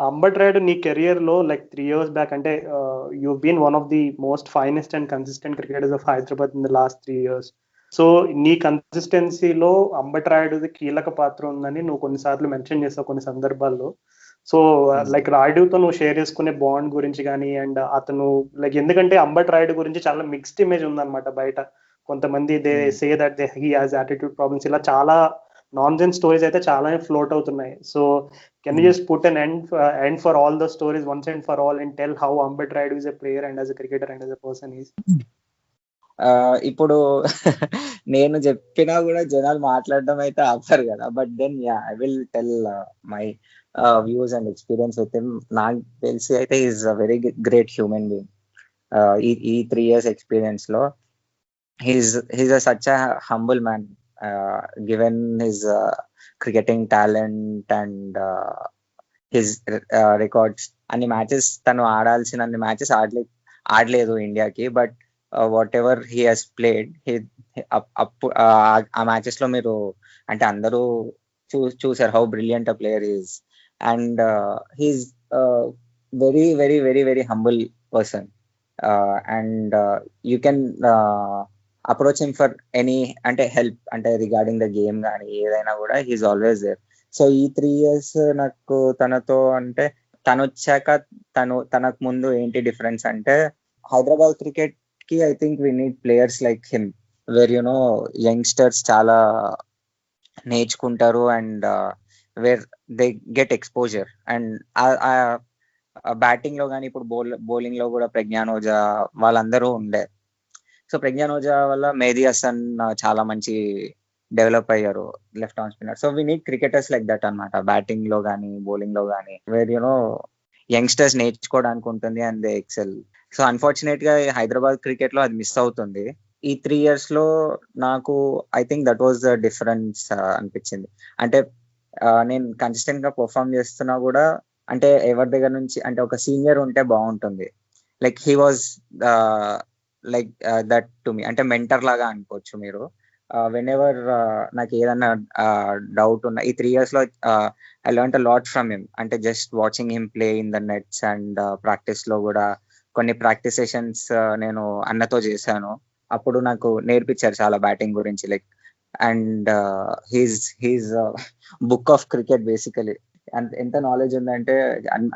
అంబటి రాయుడు నీ కెరియర్ లో లైక్ 3 years బ్యాక్, అంటే you been one of the most finest and consistent cricketers of Hyderabad in the last 3 years. సో నీ కన్సిస్టెన్సీలో అంబటి రాయుడుది కీలక పాత్ర ఉందని నువ్వు కొన్నిసార్లు మెన్షన్ చేసావు కొన్ని సందర్భాల్లో. సో లైక్ రాయుడుతో నువ్వు షేర్ చేసుకునే బాండ్ గురించి కానీ, అండ్ అతను లైక్, ఎందుకంటే అంబటి రాయుడు గురించి చాలా మిక్స్డ్ ఇమేజ్ ఉందన్నమాట బయట. కొంతమంది they say that they he has attitude problems, ఇలా చాలా నాన్ జెన్ స్టోరీస్ అయితే చాలా ఫ్లోట్ అవుతున్నాయి. So can you just put an end for all the stories once and for all and tell how Ambati Rayudu is a player and as a cricketer and as a person is? ఇప్పుడు నేను చెప్పినా కూడా జనాలు మాట్లాడడం అయితే ఆపరు కదా, but then I will tell my views and experience with him. నాకు తెలిసి అయితే is a very great human being. ఈ 3 years ఎక్స్పీరియన్స్ లో he's such a humble man, given his cricketing talent and his records. అన్ని మ్యాచెస్ తను ఆడాల్సిన అన్ని మ్యాచెస్ ఆడలేదు ఇండియాకి, but whatever he has played, ఆ మ్యాచెస్ లో మీరు అంటే అందరూ చూసారు how brilliant a player is. And he is very very very very humble person. And you can approach him for any అంటే హెల్ప్, అంటే రిగార్డింగ్ ద గేమ్ కానీ ఏదైనా కూడా హీఈస్ ఆల్వేస్ దేర్. సో ఈ 3 years నాకు తనతో, అంటే తను వచ్చాక తనకు ముందు ఏంటి డిఫరెన్స్ అంటే, హైదరాబాద్ క్రికెట్ కి I think we need players like him, where you know youngsters చాలా నేర్చుకుంటారు and where they get exposure. And batting లో కానీ, ఇప్పుడు బౌలింగ్ లో కూడా ప్రజ్ఞాన్ ఓజా వాళ్ళందరూ ఉండే. సో ప్రజ్ఞాన్ ఓజా వల్ల మెహదీ హసన్ చాలా మంచి డెవలప్ అయ్యారు, left arm spinner. So we need cricketers like that అనమాట, బ్యాటింగ్ లో కానీ బౌలింగ్ లో కానీ, వేర్ యునో యంగ్స్టర్స్ నేర్చుకోవడానికి ఉంటుంది and they excel. So unfortunate గా హైదరాబాద్ క్రికెట్ లో అది మిస్ అవుతుంది. ఈ 3 years లో నాకు I think that was the difference అనిపించింది. అంటే నేను కన్సిస్టెంట్ గా పర్ఫామ్ చేస్తున్నా కూడా, అంటే ఎవరి దగ్గర నుంచి, అంటే ఒక సీనియర్ ఉంటే బాగుంటుంది. Like he was like that to me, అంటే మెంటర్ లాగా అనుకోవచ్చు మీరు. వెన్ ఎవర్ నాకు ఏదన్నా డౌట్ ఉన్నా, ఈ 3 years లో I learn a lot from him. అంటే just watching him play in the nets and practice లో కూడా కొన్ని ప్రాక్టీస్ సెషన్స్ నేను అన్నతో చేశాను. అప్పుడు నాకు నేర్పించారు చాలా బ్యాటింగ్ గురించి. Like and he's book of cricket basically. ఎంత నాలెడ్జ్ ఉందంటే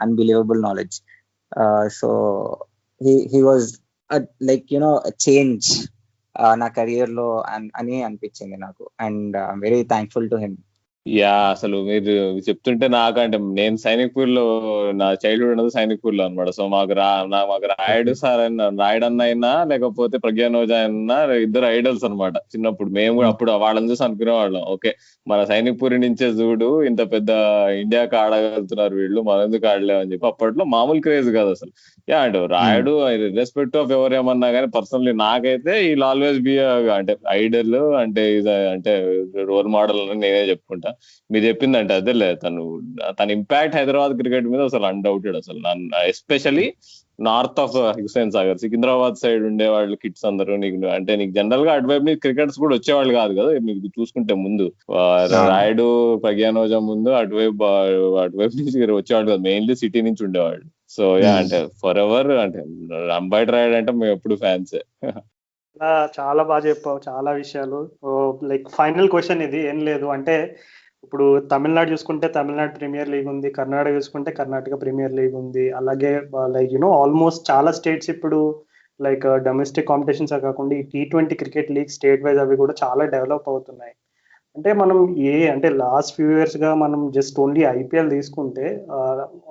unbelievable knowledge. So he was like you know change నా కెరియర్ లో అని అనిపించింది నాకు. And I'm very thankful to him. Yeah, అసలు మీరు చెప్తుంటే నాకంటే, నేను సైనిక్పూర్ లో నా చైల్డ్హుడ్ అనేది సైనిక్పూర్ లో అనమాట. సో మాకు రాయుడు సార్ అయినా, రాయుడు అన్న అయినా లేకపోతే ప్రజ్ఞాన్ ఓజా అయినా, ఇద్దరు ఐడల్స్ అనమాట చిన్నప్పుడు. మేము కూడా అప్పుడు వాళ్ళని చూసి అనుకునే వాళ్ళం, ఓకే మన సైనిక్పూర్ నుంచే చూడు ఇంత పెద్ద ఇండియాకి ఆడగలుగుతున్నారు వీళ్ళు, మనం ఎందుకు ఆడలేము అని చెప్పి. అప్పట్లో మామూలు క్రేజ్ కాదు అసలు. యా, అంటే రాయుడు రెస్పెక్ట్ ఆఫ్ ఎవరేమన్నా కానీ, పర్సనలీ నాకైతే ఈ ఆల్వేస్ బి అంటే ఐడల్, అంటే అంటే రోల్ మోడల్ అని నేనే చెప్పుకుంటా. మీరు చెప్పిందంటే అదేలే, తన ఇంపాక్ట్ హైదరాబాద్ క్రికెట్ మీద అసలు అన్డౌటెడ్. అసలు especially north of Hussain Sagar, Secunderabad side ఉండే వాళ్ళు కిడ్స్ అందరూ, నీకు జనరల్ గా అటువైపు నుంచి క్రికెటర్స్ కూడా వచ్చేవాళ్ళు కాదు కదా మీకు చూసుకుంటే. ముందు రాయుడు, ప్రజ్ఞాన్ ఓజా ముందు అటువైపు నుంచి వచ్చేవాళ్ళు కాదు, మెయిన్లీ సిటీ నుంచి ఉండేవాళ్ళు. సో యా, అంటే ఫర్ ఎవర్ అంటే అంబటి రాయుడు అంటే మేము ఎప్పుడు ఫ్యాన్సే. చాలా బాగా చెప్పావు చాలా విషయాలు. లైక్ ఫైనల్ క్వశ్చన్ ఇది, ఏం లేదు అంటే ఇప్పుడు తమిళనాడు చూసుకుంటే తమిళనాడు ప్రీమియర్ లీగ్ ఉంది, కర్ణాటక చూసుకుంటే కర్ణాటక ప్రీమియర్ లీగ్ ఉంది. అలాగే లైక్ ఆల్మోస్ట్ చాలా స్టేట్స్ ఇప్పుడు లైక్ డొమెస్టిక్ కాంపిటీషన్స్ కాకుండా ఈ T20 cricket league state wise అవి కూడా చాలా డెవలప్ అవుతున్నాయి. అంటే మనం అంటే లాస్ట్ ఫ్యూ ఇయర్స్ గా మనం జస్ట్ ఓన్లీ ఐపీఎల్ తీసుకుంటే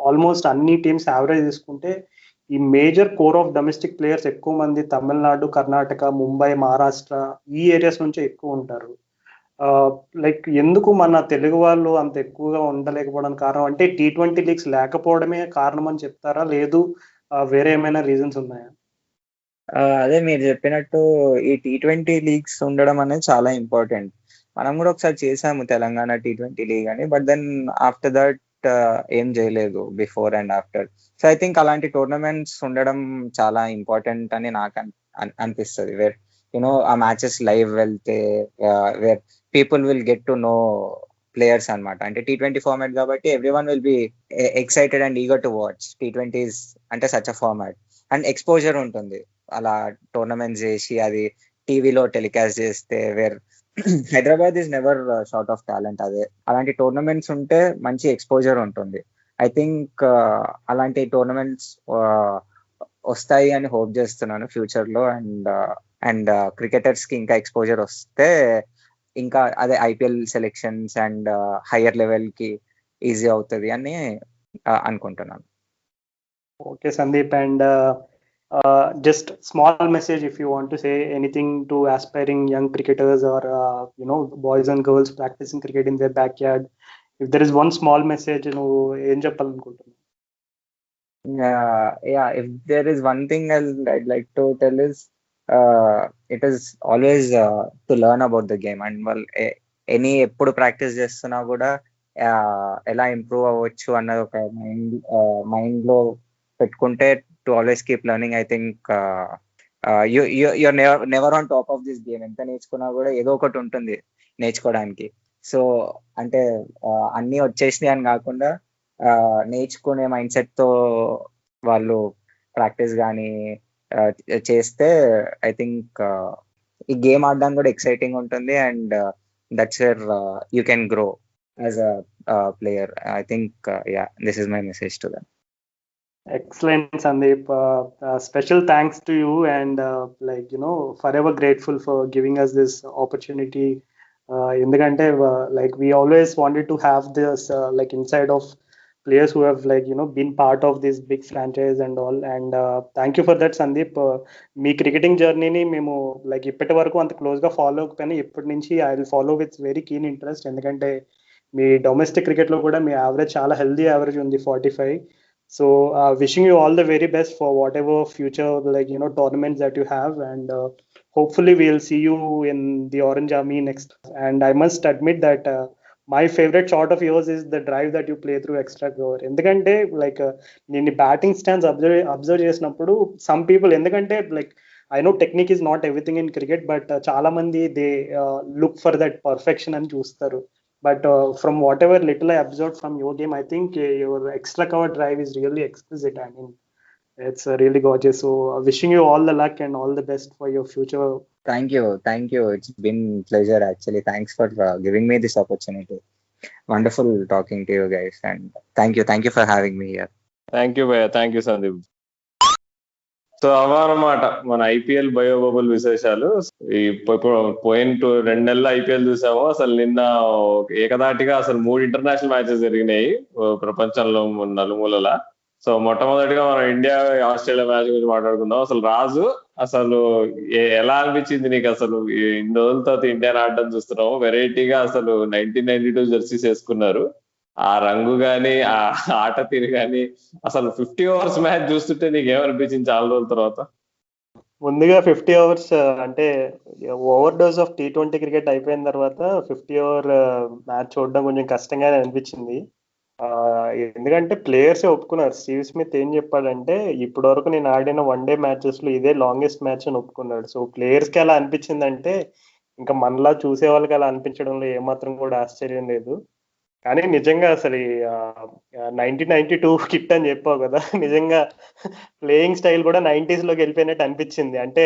ఆల్మోస్ట్ అన్ని టీమ్స్ యావరేజ్ తీసుకుంటే ఈ major core of domestic players ఎక్కువ మంది తమిళనాడు, కర్ణాటక, ముంబై, మహారాష్ట్ర ఈ ఏరియాస్ నుంచి ఎక్కువ ఉంటారు. లైక్ ఎందుకు మన తెలుగు వాళ్ళు అంత ఎక్కువగా ఉండలేకపోవడానికి కారణం అంటే T20 లీగ్స్ లేకపోవడమే కారణం అని చెప్తారా, లేదు వేరే ఏమైనా రీజన్స్ ఉన్నాయా? అదే మీరు చెప్పినట్టు ఈ T20 లీగ్స్ ఉండడం అనేది చాలా ఇంపార్టెంట్. మనం కూడా ఒకసారి చేసాము తెలంగాణ T20 లీగ్ అని, బట్ దెన్ ఆఫ్టర్ దట్ ఏం చేయలేదు before and after. So I think అలాంటి టోర్నమెంట్స్ ఉండడం చాలా ఇంపార్టెంట్ అని నాకు అనిపిస్తుంది. వేర్ ఆ మ్యాచెస్ లైవ్ వెళ్తే where people will get to know players అనమాట. అంటే T20 ఫార్మాట్ కాబట్టి every one will be excited and eager to watch. T20 అంటే such a format and exposure ఉంటుంది. అలా టోర్నమెంట్స్ చేసి అది టీవీలో టెలికాస్ట్ చేస్తే wear Hyderabad is never short of talent. అదే అలాంటి టోర్నమెంట్స్ ఉంటే మంచి ఎక్స్పోజర్ ఉంటుంది. ఐ థింక్ అలాంటి టోర్నమెంట్స్ వస్తాయి అని హోప్ చేస్తున్నాను ఫ్యూచర్ లో. అండ్ క్రికెటర్స్ కి ఇంకా ఎక్స్పోజర్ వస్తే ఇంకా అదే IPL selections and higher level కి ఈజీ అవుతుంది అని అనుకుంటున్నాను. Okay Sandeep, and just small message if you want to say anything to aspiring young cricketers or boys and girls practicing cricket in their backyard. If there is one small message ఏం చెప్పాలనుకుంటున్నాను? Yeah, if there is one thing I'd like to tell is it is always to learn about the game. And well, ఎప్పుడు ప్రాక్టీస్ చేస్తున్నా కూడా ఎలా ఇంప్రూవ్ అవ్వచ్చు అన్నది ఒక మైండ్ లో పెట్టుకుంటే to always keep learning. I think you're never on top of this game. ఎంత నేర్చుకున్నా కూడా ఏదో ఒకటి ఉంటుంది నేర్చుకోవడానికి. సో అంటే అన్నీ వచ్చేసినాయి అని కాకుండా నేర్చుకునే మైండ్ సెట్ తో వాళ్ళు ప్రాక్టీస్ కానీ చేస్తే ఐ థింక్ ఈ గేమ్ ఆడడానికి కూడా ఎక్సైటింగ్ ఉంటుంది. And that's where you can grow as a player. I think this is my message to them. Excellent, Sandeep. Special thanks to you, and forever grateful for giving us this opportunity. Endukante like we always wanted to have this like inside of players who have been part of this big franchise and all. And thank you for that, Sandeep. మీ క్రికెటింగ్ జర్నీని మేము లైక్ ఇప్పటి వరకు అంత క్లోజ్గా ఫాలో అవ్వకపోయినా ఇప్పటి నుంచి I will follow with very keen interest. ఎందుకంటే మీ డొమెస్టిక్ క్రికెట్లో కూడా మీ యావరేజ్ చాలా హెల్దీ యావరేజ్ ఉంది, 45. So wishing you all the very best for whatever future tournaments that you have, and hopefully we'll see you in the Orange Army next. And I must admit that my favorite shot of yours is the drive that you play through extra cover. ఎందుకంటే లైక్ నేను బ్యాటింగ్ స్టాన్స్ అబ్జర్వ్ చేసినప్పుడు some people, ఎందుకంటే like I know technique is not everything in cricket, but చాలా మంది they look for that perfection అని చూస్తారు. But from whatever little I observed from your game, I think your extra cover drive is really exquisite. I mean, it's really gorgeous. So wishing you all the luck and all the best for your future. Thank you. It's been pleasure actually. Thanks for giving me this opportunity. Wonderful talking to you guys, and thank you for having me here. Thank you Bhaiya. Thank you Sandeep. So అవన్నమాట మన ఐపీఎల్ బయోబబుల్ విశేషాలు. పోయిన 2 నెలలు ఐపీఎల్ చూసాము. అసలు నిన్న ఏకదాటిగా అసలు 3 ఇంటర్నేషనల్ మ్యాచెస్ జరిగినాయి ప్రపంచంలో నలుమూలలా. సో మొట్టమొదటిగా మనం ఇండియా ఆస్ట్రేలియా మ్యాచ్ గురించి మాట్లాడుకుందాం. అసలు రాజు, అసలు ఎలా అనిపించింది నీకు? అసలు ఇన్ని రోజుల తర్వాత ఇండియాని ఆడడం చూస్తున్నాము. వెరైటీగా అసలు 1992 జెర్సీస్ వేసుకున్నారు. ఆ రంగు గాని ఆ ఆట తీరు గాని, అసలు 50 ఓవర్స్ మ్యాచ్ చూస్తుంటే నీకు ఏమనిపించింది చాలా రోజుల తర్వాత? ముందుగా 50 ఓవర్స్ అంటే over dose of T20 cricket అయిపోయిన తర్వాత 50 ఓవర్ మ్యాచ్ చూడడం కొంచెం కష్టంగానే అనిపించింది. ఎందుకంటే ప్లేయర్సే ఒప్పుకున్నారు. స్టీవ్ స్మిత్ ఏం చెప్పాడంటే ఇప్పటి వరకు నేను ఆడిన 1 డే మ్యాచెస్ లో ఇదే లాంగెస్ట్ మ్యాచ్ అని ఒప్పుకున్నాడు. సో ప్లేయర్స్ కి అలా అనిపించిందంటే ఇంకా మనలా చూసే వాళ్ళకి అలా అనిపించడంలో ఏమాత్రం కూడా ఆశ్చర్యం లేదు. కానీ నిజంగా అసలు 1992 కిట్ అని చెప్పావు కదా, నిజంగా ప్లేయింగ్ స్టైల్ కూడా 90s లోకి వెళ్ళిపోయినట్టు అనిపించింది. అంటే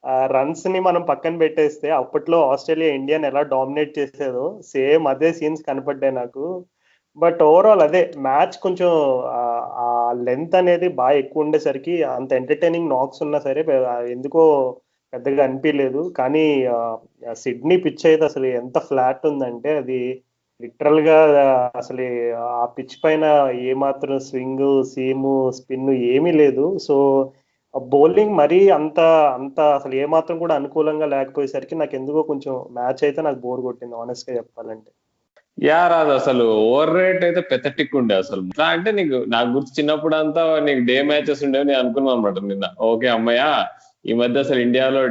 ఆ రన్స్ ని మనం పక్కన పెట్టేస్తే అప్పట్లో ఆస్ట్రేలియా ఇండియాని ఎలా డామినేట్ చేసేదో సేమ్ అదే సీన్స్ కనపడ్డాయి నాకు. బట్ ఓవరాల్ అదే మ్యాచ్ కొంచెం ఆ లెంత్ అనేది బాగా ఎక్కువ ఉండేసరికి అంత ఎంటర్టైనింగ్ నాక్స్ ఉన్నా సరే ఎందుకో పెద్దగా అనిపించలేదు. కానీ సిడ్నీ పిచ్ అయితే అసలు ఎంత ఫ్లాట్ ఉందంటే అది లిటరల్ గా అసలు ఆ పిచ్ పైన ఏమాత్రం స్వింగ్ సీము స్పిన్ ఏమీ లేదు. సో బౌలింగ్ మరీ అంత అంత అసలు ఏమాత్రం కూడా అనుకూలంగా లేకపోయేసరికి నాకు ఎందుకో కొంచెం మ్యాచ్ అయితే నాకు బోర్ కొట్టింది ఆనెస్ట్ గా చెప్పాలంటే. రాదు అసలు ఓవర్ రేట్ అయితే పెథటిక్ ఉండే అసలు. ఎట్లా అంటే నీకు నాకు గుర్తు చిన్నప్పుడు అంతా నీకు డే మ్యాచెస్ ఉండేవి నేను అనుకున్నాను అనమాట నిన్న. ఓకే అమ్మయ్య ఈ మధ్య అసలు ఇండియాలో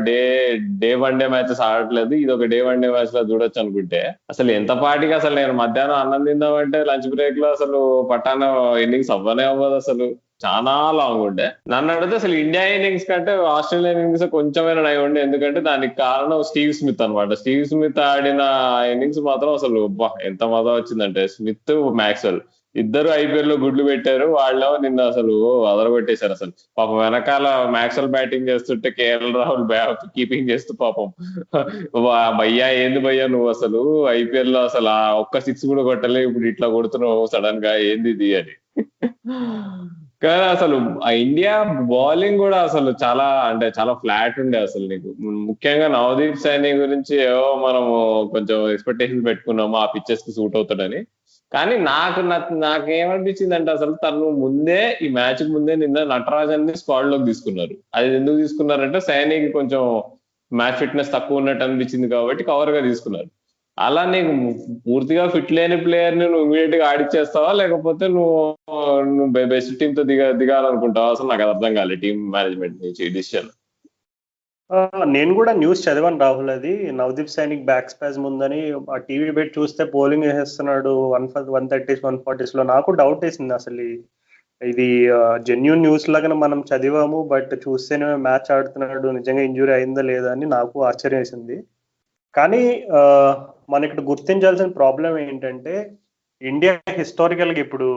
డే వన్ డే మ్యాచెస్ ఆడట్లేదు, ఇది ఒక డే వన్ డే మ్యాచ్ లో చూడొచ్చు అనుకుంటే అసలు ఎంత పాటికి అసలు నేను మధ్యాహ్నం అన్నం తిందామంటే లంచ్ బ్రేక్ లో అసలు పట్టాన ఇన్నింగ్స్ అవ్వనే అవ్వదు అసలు. చాలా లాంగ్ ఉండే. నన్ను అడిగితే అసలు ఇండియా ఇన్నింగ్స్ కంటే ఆస్ట్రేలియా ఇన్నింగ్స్ కొంచెమైనా నయం ఉండే, ఎందుకంటే దానికి కారణం స్టీవ్ స్మిత్ అనమాట. స్టీవ్ స్మిత్ ఆడిన ఇన్నింగ్స్ మాత్రం అసలు ఎంత మజా వచ్చిందంటే, స్మిత్ మ్యాక్స్వెల్ ఇద్దరు ఐపీఎల్ లో గుడ్లు పెట్టారు. వాళ్ళు నిన్న అసలు అదరగొట్టేశారు అసలు. పాపం వెనకాల మ్యాక్స్వెల్ బ్యాటింగ్ చేస్తుంటే కేఎల్ రాహుల్ కీపింగ్ చేస్తూ పాపం భయ్యా ఏంది భయ్యా నువ్వు అసలు ఐపీఎల్ లో అసలు ఆ ఒక్క సిక్స్ కూడా కొట్టలే, ఇప్పుడు ఇట్లా కొడుతున్నావు సడన్ గా ఏంది ఇది అని. కానీ అసలు ఆ ఇండియా బౌలింగ్ కూడా అసలు చాలా అంటే చాలా ఫ్లాట్ ఉండే అసలు. నీకు ముఖ్యంగా నవదీప్ సైని గురించి ఏవో మనము కొంచెం ఎక్స్పెక్టేషన్ పెట్టుకున్నాము ఆ పిచ్చెస్ కి సూట్ అవుతాడని. కానీ నాకేమనిపించింది అంటే అసలు తను ముందే ఈ మ్యాచ్ కి ముందే నిన్న నటరాజన్ ని స్క్వాడ్ లోకి తీసుకున్నారు. అది ఎందుకు తీసుకున్నారంటే సైనికి కొంచెం మ్యాచ్ ఫిట్నెస్ తక్కువ ఉన్నట్టు అనిపించింది కాబట్టి కవర్ గా తీసుకున్నారు. అలా నీకు పూర్తిగా ఫిట్ లేని ప్లేయర్ ని నువ్వు ఇమీడియట్ గా ఆడిచ్చేస్తావా, లేకపోతే నువ్వు బెస్ట్ టీమ్ తో దిగాలనుకుంటావా? అసలు నాకు అది అర్థం కాలేదు టీమ్ మేనేజ్మెంట్ నుంచి డిసిషన్. నేను కూడా న్యూస్ చదివాను రాహుల్, అది నవదీప్ సైనిక్ బ్యాక్ స్పాజ్ ముందని. ఆ టీవీ పెట్టి చూస్తే బౌలింగ్ వేసేస్తున్నాడు 130s 140s లో. నాకు డౌట్ వేసింది అసలు ఇది జెన్యూన్ న్యూస్ లాగానే మనం చదివాము, బట్ చూస్తేనే మ్యాచ్ ఆడుతున్నాడు నిజంగా ఇంజురీ అయిందా లేదా అని నాకు ఆశ్చర్యం వేసింది. కానీ మన ఇక్కడ గుర్తించాల్సిన ప్రాబ్లం ఏంటంటే ఇండియా హిస్టారికల్ గా ఇప్పుడు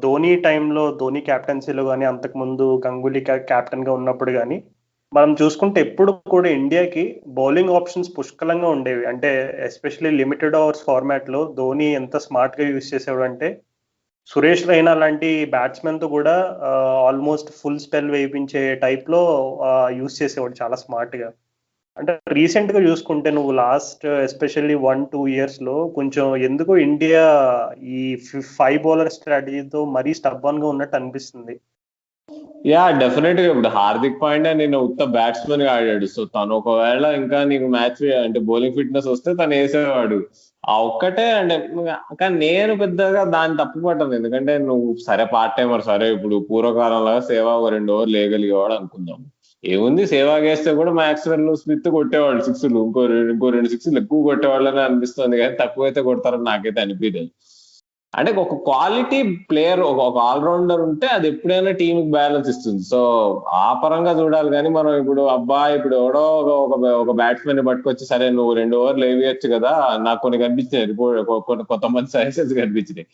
ధోని టైంలో, ధోని క్యాప్టెన్సీలో కానీ అంతకుముందు గంగూలీ క్యాప్టెన్ గా ఉన్నప్పుడు కానీ మనం చూసుకుంటే ఎప్పుడు కూడా ఇండియాకి బౌలింగ్ ఆప్షన్స్ పుష్కలంగా ఉండేవి. అంటే ఎస్పెషల్లీ లిమిటెడ్ ఓవర్స్ ఫార్మాట్ లో ధోని ఎంత స్మార్ట్ గా యూజ్ చేసేవాడు అంటే సురేష్ రైనా లాంటి బ్యాట్స్మెన్ తో కూడా ఆల్మోస్ట్ ఫుల్ స్పెల్ వేయించే టైప్ లో యూజ్ చేసేవాడు చాలా స్మార్ట్ గా. అంటే రీసెంట్ గా చూసుకుంటే నువ్వు లాస్ట్ ఎస్పెషల్లీ 1-2 ఇయర్స్ లో కొంచెం ఎందుకో ఇండియా ఈ 5 బౌలర్ స్ట్రాటజీతో మరీ స్టబ్బన్ గా ఉన్నట్టు అనిపిస్తుంది. డెఫినెట్ గా ఇప్పుడు హార్దిక్ పాండ్యా నిన్న ఉత్త బ్యాట్స్మెన్ గా ఆడాడు. సో తను ఒకవేళ ఇంకా నీకు మ్యాచ్ అంటే బౌలింగ్ ఫిట్నెస్ వస్తే తను వేసేవాడు. ఆ ఒక్కటే అంటే కానీ నేను పెద్దగా దాన్ని తప్పు పట్టను, ఎందుకంటే నువ్వు సరే పార్ట్ టైమర్, సరే ఇప్పుడు పూర్వకాలంలో సేవా ఒక 2 ఓవర్లు వేయగలిగేవాడు అనుకుందాం. ఏముంది సేవా వేస్తే కూడా మ్యాక్స్వెల్ స్మిత్ కొట్టేవాళ్ళు సిక్స్లు, ఇంకో 2 సిక్స్లు ఎక్కువ కొట్టేవాళ్ళని అనిపిస్తుంది, కానీ తక్కువ అయితే కొడతారని నాకైతే అనిపించదు. అంటే ఒక క్వాలిటీ ప్లేయర్, ఒక ఆల్రౌండర్ ఉంటే అది ఎప్పుడైనా టీమ్ కి బ్యాలెన్స్ ఇస్తుంది. సో ఆ పరంగా చూడాలి. కానీ మనం ఇప్పుడు ఇప్పుడు ఎవడో ఒక బ్యాట్స్మెన్ పట్టుకొచ్చి సరే నువ్వు 2 ఓవర్లు వేయచ్చు కదా, నాకు కొన్ని కనిపించినాయి రిపోర్ట్, కొంతమంది సజెషన్స్ కనిపించినాయి.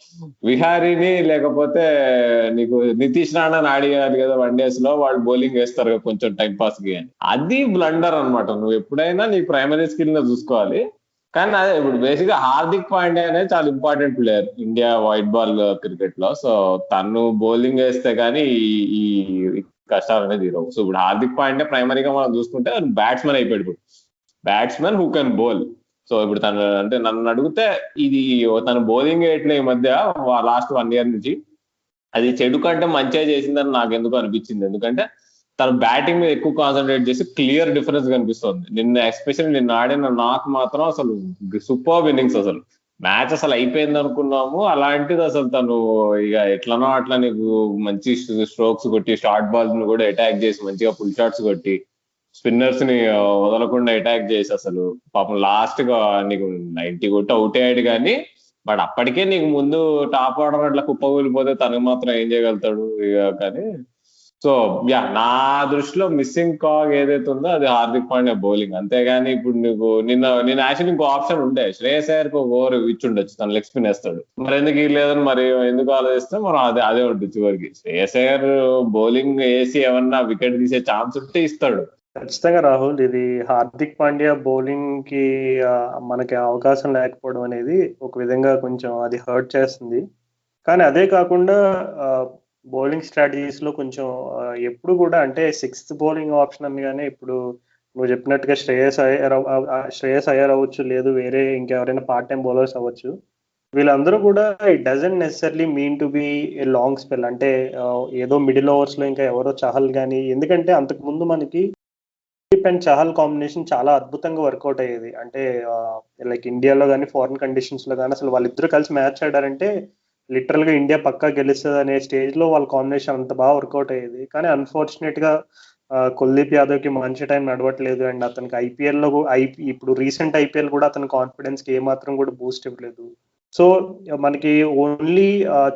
విహారీని లేకపోతే నీకు నితీష్ రాణాని ఆడియాలి కదా వన్ డేస్ లో, వాళ్ళు బౌలింగ్ వేస్తారు కదా కొంచెం టైం పాస్ కి. అది బ్లండర్ అనమాట. నువ్వు ఎప్పుడైనా నీ ప్రైమరీ స్కిల్ ని చూసుకోవాలి. కానీ అదే ఇప్పుడు బేసిక్ గా హార్దిక్ పాండ్యా అనేది చాలా important player India white ball cricket లో. సో తను బౌలింగ్ వేస్తే కానీ ఈ కష్టాలు అనేది రావు. సో ఇప్పుడు హార్దిక్ పాండ్యా ప్రైమరీగా మనం చూసుకుంటే బ్యాట్స్మెన్ అయిపోయాడు. ఇప్పుడు batsmen who can bowl. So ఇప్పుడు తను అంటే నన్ను అడిగితే ఇది తను బౌలింగ్ వేయట్లే ఈ మధ్య లాస్ట్ 1 year నుంచి, అది చెడు కంటే మంచిగా చేసిందని నాకు ఎందుకు అనిపించింది. ఎందుకంటే తను బ్యాటింగ్ మీద ఎక్కువ కాన్సన్ట్రేట్ చేసి క్లియర్ డిఫరెన్స్ కనిపిస్తుంది. ఎస్పెషల్లీ నిన్న ఆడిన నాకు మాత్రం అసలు సూపర్ ఇన్నింగ్స్. అసలు మ్యాచ్ అసలు అయిపోయింది అనుకున్నాము, అలాంటిది అసలు తను ఇక ఎట్లనో అట్లా నీకు మంచి స్ట్రోక్స్ కొట్టి, షార్ట్ బాల్స్ ని కూడా అటాక్ చేసి మంచిగా ఫుల్ షాట్స్ కొట్టి, స్పిన్నర్స్ ని వదలకుండా అటాక్ చేసి అసలు పాపం లాస్ట్ గా నీకు 90 కొట్టి అవుట్ అయ్యాడు. కానీ బట్ అప్పటికే నీకు ముందు టాప్ ఆర్డర్ అట్లా కుప్పకూలిపోతే తనకు మాత్రం ఏం చేయగలుగుతాడు ఇక. కానీ సో నా దృష్టిలో మిస్సింగ్ కాగ్ ఏదైతే ఉందో అది హార్దిక్ పాండ్యా బౌలింగ్. అంతేగాని ఇప్పుడు నీకు నేను యాక్చువల్లీ ఇంకో ఆప్షన్ ఉండే, శ్రేయస్ అయ్యర్ కి ఒక ఓవర్ ఇచ్చుండొచ్చు, తను లెగ్ స్పిన్ వేస్తాడు. మరి ఎందుకు లేదని మరి ఎందుకు ఆలోచిస్తే మనం అదే ఉంటుంది చివరికి. శ్రేయస్ అయ్యర్ బౌలింగ్ వేసి ఏమన్నా వికెట్ తీసే ఛాన్స్ ఉంటే ఇస్తాడు. ఖచ్చితంగా రాహుల్, ఇది హార్దిక్ పాండ్యా బౌలింగ్ కి మనకి అవకాశం లేకపోవడం అనేది ఒక విధంగా కొంచెం అది హర్ట్ చేస్తుంది. కానీ అదే కాకుండా బౌలింగ్ స్ట్రాటజీస్ లో కొంచెం ఎప్పుడు కూడా అంటే సిక్స్త్ బౌలింగ్ ఆప్షన్ అనగానే ఇప్పుడు నువ్వు చెప్పినట్టుగా శ్రేయస్ అయ్యర్ అవ్వచ్చు, లేదు వేరే ఇంకెవరైనా పార్ట్ టైం బౌలర్స్ అవ్వచ్చు. వీళ్ళందరూ కూడా it doesn't necessarily mean to be a long spell. అంటే ఏదో మిడిల్ ఓవర్స్ లో ఇంకా ఎవరో చహల్ కానీ, ఎందుకంటే అంతకు ముందు మనకి దీప్ అండ్ చహల్ కాంబినేషన్ చాలా అద్భుతంగా వర్కౌట్ అయ్యేది. అంటే లైక్ ఇండియాలో కానీ ఫారిన్ కండిషన్స్ లో కానీ అసలు వాళ్ళిద్దరూ కలిసి మ్యాచ్ ఆడారంటే లిటరల్ గా ఇండియా పక్కా గెలుస్తుంది అనే స్టేజ్ లో వాళ్ళ కాంబినేషన్ అంత బాగా వర్కౌట్ అయ్యేది. కానీ అన్ఫార్చునేట్ గా కుల్దీప్ యాదవ్ కి మంచి టైం నడవట్లేదు. అండ్ అతనికి ఐపీఎల్ లో ఇప్పుడు రీసెంట్ ఐపీఎల్ కూడా అతని కాన్ఫిడెన్స్ కి ఏమాత్రం కూడా బూస్ట్ ఇవ్వలేదు. సో మనకి ఓన్లీ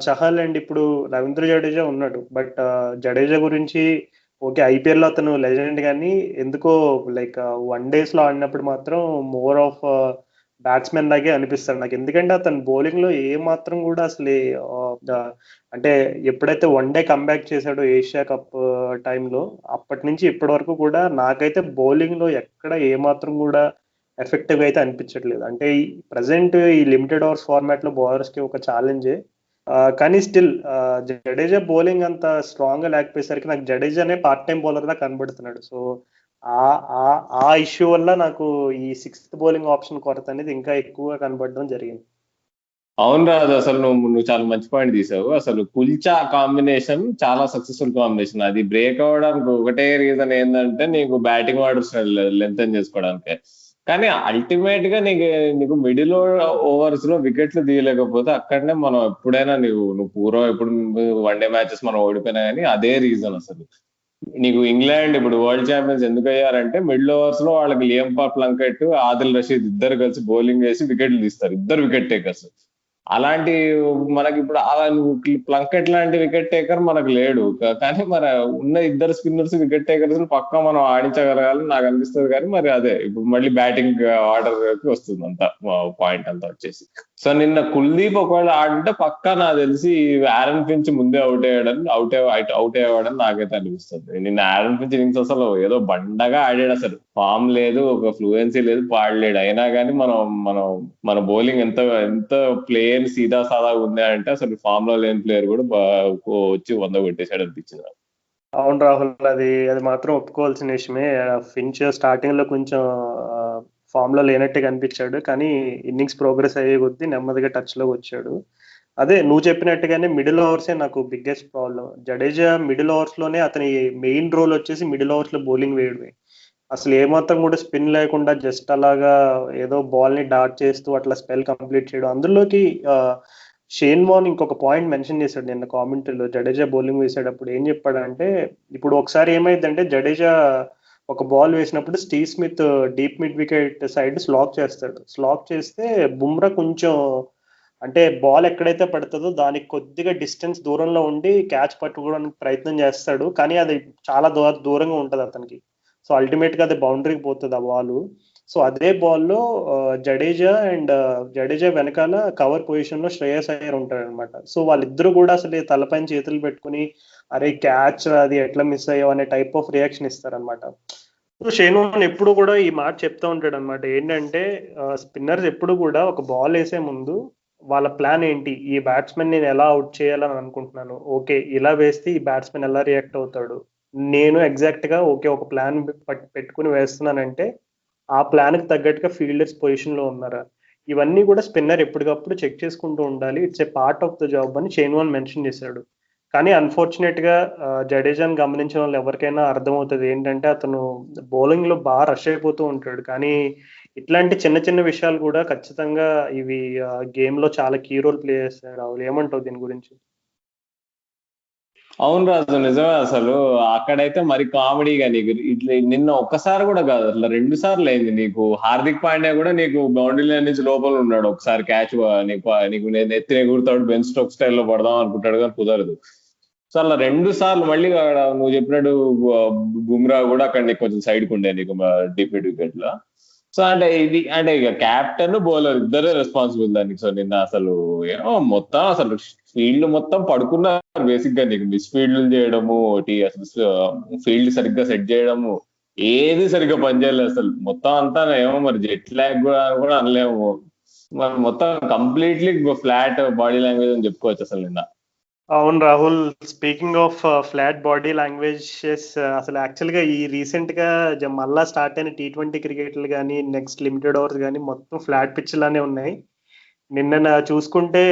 చహల్ అండ్ ఇప్పుడు రవీంద్ర జడేజా ఉన్నాడు. బట్ జడేజా గురించి ఓకే, ఐపీఎల్ లో అతను లెజెండ్, కానీ ఎందుకో లైక్ వన్ డేస్ లో ఆడినప్పుడు మాత్రం మోర్ ఆఫ్ బ్యాట్స్మెన్ లాగే అనిపిస్తాడు నాకు. ఎందుకంటే అతను బౌలింగ్ లో ఏ మాత్రం కూడా అసలు అంటే ఎప్పుడైతే వన్ డే కంబ్యాక్ చేశాడో ఏషియా కప్ టైంలో, అప్పటి నుంచి ఇప్పటి వరకు కూడా నాకైతే బౌలింగ్ లో ఎక్కడ ఏ మాత్రం కూడా ఎఫెక్టివ్ అయితే అనిపించట్లేదు. అంటే ఈ ప్రజెంట్ ఈ లిమిటెడ్ ఓవర్స్ ఫార్మాట్ లో బౌలర్స్ కి ఒక ఛాలెంజే. కానీ స్టిల్ జడేజా బౌలింగ్ అంత స్ట్రాంగ్ గా లేకపోయేసరికి నాకు జడేజానే పార్ట్ టైం బౌలర్ లా కనబడుతున్నాడు. సో ఆ ఆ ఆ ఇష్యూ వల్ల నాకు ఈ సిక్స్త్ బౌలింగ్ ఆప్షన్ కొరత అనేది ఇంకా ఎక్కువగా కనబడడం జరిగింది. అవును రాజు, అసలు నువ్వు చాలా మంచి పాయింట్ తీసావు. అసలు కుల్చా కాంబినేషన్ చాలా సక్సెస్ఫుల్ కాంబినేషన్. అది బ్రేక్ అవ్వడానికి ఒకటే రీజన్ ఏంటంటే నీకు బ్యాటింగ్ ఆర్డర్స్ లెంతన్ చేసుకోవడానికి. కానీ అల్టిమేట్ గా నీకు మిడిల్ ఓవర్స్ లో వికెట్లు తీయలేకపోతే అక్కడనే మనం ఎప్పుడైనా నువ్వు పూర్వం ఎప్పుడు వన్ డే మ్యాచెస్ మనం ఓడిపోయినా కానీ అదే రీజన్. అసలు నీకు ఇంగ్లాండ్ ఇప్పుడు వరల్డ్ ఛాంపియన్స్ ఎందుకు అయ్యారంటే మిడిల్ ఓవర్స్ లో వాళ్ళకి లియం ప్లంకెట్, ఆదిల్ రషీద్ ఇద్దరు కలిసి బౌలింగ్ చేసి వికెట్లు తీస్తారు, ఇద్దరు వికెట్ టేకర్స్. అలాంటి మనకి ఇప్పుడు అలా ప్లంకెట్ లాంటి వికెట్ టేకర్ మనకు లేడు. కానీ మరి ఉన్న ఇద్దరు స్పిన్నర్స్ వికెట్ టేకర్స్ పక్కా మనం ఆడించగలగాలని నాకు అనిపిస్తుంది. కానీ మరి అదే ఇప్పుడు మళ్ళీ బ్యాటింగ్ ఆర్డర్ వస్తుంది అంతా పాయింట్ అంతా వచ్చేసి. సో నిన్న కుల్దీప్ ఒకవేళ ఆడితే పక్కా నాకు తెలిసి ఆరన్ ఫించ్ ముందే అవుట్ అయ్యేవాడని నాకైతే అనిపిస్తుంది. నిన్న ఆరన్ ఫించ్ ఇన్నింగ్స్ అసలు ఏదో బండగా ఆడాడు. అసలు ఫామ్ లేదు, ఒక ఫ్లూయెన్సీ లేదు, పాడలేడు. అయినా కానీ మన బౌలింగ్ ఎంత ఎంత ప్లేయర్ సీదా సాదా ఉంది అంటే అసలు ఫామ్ లో లేని ప్లేయర్ కూడా వచ్చి 100 కొట్టేసాడు అనిపించింది. అవును రాహుల్, అది మాత్రం ఒప్పుకోవాల్సిన విషయమే. ఫించ్ స్టార్టింగ్ లో కొంచెం ఫామ్ లో లేనట్టే కనిపించాడు, కానీ ఇన్నింగ్స్ ప్రోగ్రెస్ అయ్యే కొద్దీ నెమ్మదిగా టచ్ లోకి వచ్చాడు. అదే నువ్వు చెప్పినట్టుగానే మిడిల్ ఓవర్సే నాకు biggest problem. Jadeja middle overs లోనే అతని మెయిన్ రోల్ వచ్చేసి మిడిల్ ఓవర్స్ లో బౌలింగ్ వేయడమే. అసలు ఏమాత్రం కూడా స్పిన్ లేకుండా జస్ట్ అలాగా ఏదో బాల్ ని డాట్ చేస్తూ అట్లా స్పెల్ కంప్లీట్ చేయడం. అందులోకి షేన్ వార్న్ ఇంకొక పాయింట్ మెన్షన్ చేశాడు నిన్న కామెంటరీలో. జడేజా బౌలింగ్ వేసేటప్పుడు ఏం చెప్పాడంటే, ఇప్పుడు ఒకసారి ఏమైందంటే జడేజా ఒక బాల్ వేసినప్పుడు Steve Smith deep mid wicket side slack చేస్తాడు. స్లాక్ చేస్తే బుమ్రా కొంచెం అంటే బాల్ ఎక్కడైతే పడుతుందో దానికి కొద్దిగా డిస్టెన్స్ దూరంలో ఉండి క్యాచ్ పట్టుకోవడానికి ప్రయత్నం చేస్తాడు, కానీ అది చాలా దూరంగా ఉంటుంది అతనికి. సో అల్టిమేట్ గా అది బౌండరీకి పోతుంది ఆ బాల్. సో అదే బాల్లో జడేజా వెనకాల కవర్ పొజిషన్ లో శ్రేయస్ అయ్యర్ ఉంటాడు అనమాట. సో వాళ్ళిద్దరూ కూడా అసలు తలపైన చేతులు పెట్టుకుని అరే క్యాచ్ అది ఎట్లా మిస్ అయ్యావు అనే టైప్ ఆఫ్ రియాక్షన్ ఇస్తారనమాట. సో షేన్ ఎప్పుడు కూడా ఈ మాట చెప్తా ఉంటాడు అనమాట. ఏంటంటే స్పిన్నర్స్ ఎప్పుడు కూడా ఒక బాల్ వేసే ముందు వాళ్ళ ప్లాన్ ఏంటి, ఈ బ్యాట్స్మెన్ నేను ఎలా అవుట్ చేయాలని అనుకుంటున్నాను, ఓకే ఇలా వేస్తే ఈ బ్యాట్స్మెన్ ఎలా రియాక్ట్ అవుతాడు, నేను ఎగ్జాక్ట్ గా ఓకే ఒక ప్లాన్ పెట్టుకుని వేస్తున్నానంటే ఆ ప్లాన్ కి తగ్గట్టుగా ఫీల్డర్స్ పొజిషన్ లో ఉన్నారా, ఇవన్నీ కూడా స్పిన్నర్ ఎప్పటికప్పుడు చెక్ చేసుకుంటూ ఉండాలి. It's a part of the job అని షేన్ వార్న్ మెన్షన్ చేశాడు. కానీ అన్ఫార్చునేట్ గా జడేజాని గమనించిన వాళ్ళు ఎవరికైనా అర్థమవుతుంది ఏంటంటే అతను బౌలింగ్ లో బాగా రష్ అయిపోతూ ఉంటాడు. కానీ ఇట్లాంటి చిన్న చిన్న విషయాలు కూడా ఖచ్చితంగా ఇవి గేమ్ లో చాలా కీ రోల్ ప్లే చేస్తాయి. రాహుల్, ఏమంటావు దీని గురించి? అవును రాజు, నిజమే. అసలు అక్కడైతే మరి కామెడీగా నీకు ఇట్లా నిన్న ఒక్కసారి కూడా కాదు, అట్లా 2 సార్లు అయింది. నీకు హార్దిక్ పాండ్యా కూడా నీకు బౌండరీ లైన్ నుంచి లోపల ఉన్నాడు. ఒకసారి క్యాచ్ నీకు నేను ఎత్తిన ఎగురుతాడు, బెన్ స్టోక్స్ స్టైల్లో పడదాం అనుకుంటాడు కానీ కుదరదు. సో అలా 2 సార్లు మళ్ళీ నువ్వు చెప్పినట్టు బుమ్రా కూడా అక్కడ నీకు కొంచెం సైడ్కి ఉండే నీకు డీప్ మిడ్ వికెట్ లో. సో అంటే ఇక క్యాప్టెన్ బౌలర్ ఇద్దరే రెస్పాన్సిబుల్ దానికి. సో నిన్న అసలు ఏమో మొత్తం అసలు ఫీల్డ్ మొత్తం పడుకున్నారు బేసిక్ గా. నీకు మిస్ ఫీల్డ్ చేయడము ఒకటి, అసలు ఫీల్డ్ సరిగ్గా సెట్ చేయడము, ఏది సరిగ్గా పనిచేయలేదు అసలు. మొత్తం అంతా ఏమో మరి జెట్ లాగ్ కూడా అనలేము, మరి మొత్తం కంప్లీట్లీ ఫ్లాట్ బాడీ లాంగ్వేజ్ అని చెప్పుకోవచ్చు అసలు నిన్న. అవును Rahul, speaking of flat body languages, అసలు యాక్చువల్గా ఈ రీసెంట్గా మళ్ళా స్టార్ట్ అయిన T20 క్రికెట్లు కానీ నెక్స్ట్ లిమిటెడ్ ఓవర్స్ కానీ మొత్తం ఫ్లాట్ పిచ్ లానే ఉన్నాయి. నిన్న చూసుకుంటే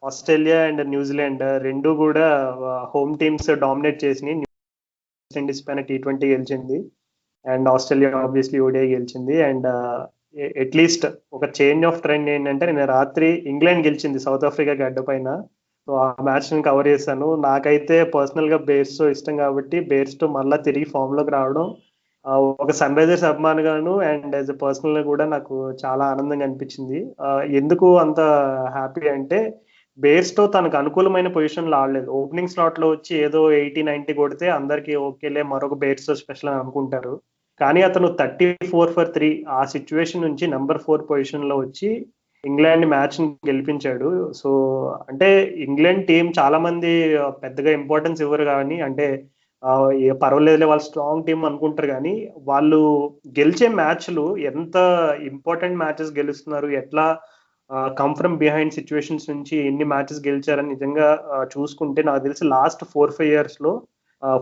ఆస్ట్రేలియా అండ్ న్యూజిలాండ్ రెండు కూడా హోమ్ టీమ్స్ డామినేట్ చేసినాయి. వెస్టిండీస్ పైన T20 గెలిచింది అండ్ ఆస్ట్రేలియా ఆబ్వియస్లీ ODI గెలిచింది. అండ్ అట్లీస్ట్ ఒక చేంజ్ ఆఫ్ ట్రెండ్ ఏంటంటే నిన్న రాత్రి ఇంగ్లాండ్ గెలిచింది సౌత్ ఆఫ్రికా గడ్డ పైన. సో ఆ మ్యాచ్ ని కవర్ చేశాను. నాకైతే పర్సనల్ గా బేర్స్ ఇష్టం కాబట్టి బేర్స్ తో మళ్ళీ తిరిగి ఫామ్ లోకి రావడం ఒక సన్ రైజర్స్ అభిమానిగాను అండ్ యాజ్ ఎ పర్సనల్ గా కూడా నాకు చాలా ఆనందంగా అనిపించింది. ఎందుకు అంత హ్యాపీ అంటే బేర్స్ తో తనకు అనుకూలమైన పొజిషన్ లో ఆడలేదు. ఓపెనింగ్ స్లాట్ లో వచ్చి ఏదో 80-90 కొడితే అందరికి ఓకేలే మరొక బేర్స్ తో స్పెషల్ అని అనుకుంటారు. కానీ అతను 34 for 3 ఆ సిచ్యువేషన్ నుంచి నెంబర్ 4 పొజిషన్ లో వచ్చి ఇంగ్లాండ్ మ్యాచ్ ని గెలిపించాడు. సో అంటే ఇంగ్లాండ్ టీం చాలా మంది పెద్దగా ఇంపార్టెన్స్ ఇవ్వరు కానీ, అంటే పర్వాలేదులే వాళ్ళు స్ట్రాంగ్ టీం అనుకుంటారు కానీ వాళ్ళు గెలిచే మ్యాచ్లు ఎంత ఇంపార్టెంట్ మ్యాచెస్ గెలుస్తున్నారు, ఎట్లా కమ్ ఫ్రమ్ బిహైండ్ సిచ్యువేషన్స్ నుంచి ఎన్ని మ్యాచెస్ గెలిచారని నిజంగా చూసుకుంటే నాకు తెలిసి లాస్ట్ 4-5 years లో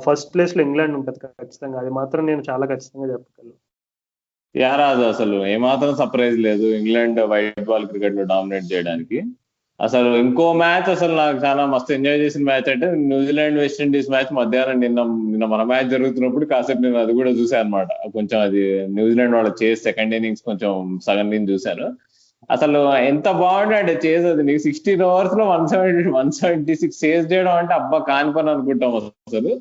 ఫస్ట్ ప్లేస్ లో ఇంగ్లాండ్ ఉంటుంది ఖచ్చితంగా. అది మాత్రం నేను చాలా ఖచ్చితంగా చెప్పగలను. యారాజ్ అసలు ఏమాత్రం సర్ప్రైజ్ లేదు ఇంగ్లాండ్ వైట్ బాల్ క్రికెట్ లో డామినేట్ చేయడానికి. అసలు ఇంకో మ్యాచ్ అసలు నాకు చాలా మస్తు ఎంజాయ్ చేసిన మ్యాచ్ అంటే న్యూజిలాండ్ వెస్టిండీస్ మ్యాచ్ మధ్యాహ్నం నిన్న మన మ్యాచ్ జరుగుతున్నప్పుడు కాసేపు నేను అది కూడా చూసాను అనమాట. కొంచెం అది న్యూజిలాండ్ వాళ్ళ చేజ్ సెకండ్ ఇన్నింగ్స్ కొంచెం సగం నేను చూశాను. అసలు ఎంత బాగుండే అంటే చేజ్ అది నీకు 16 overs లో 176 చేజ్ చేయడం అంటే అబ్బా కాని పని అనుకుంటాం అసలు.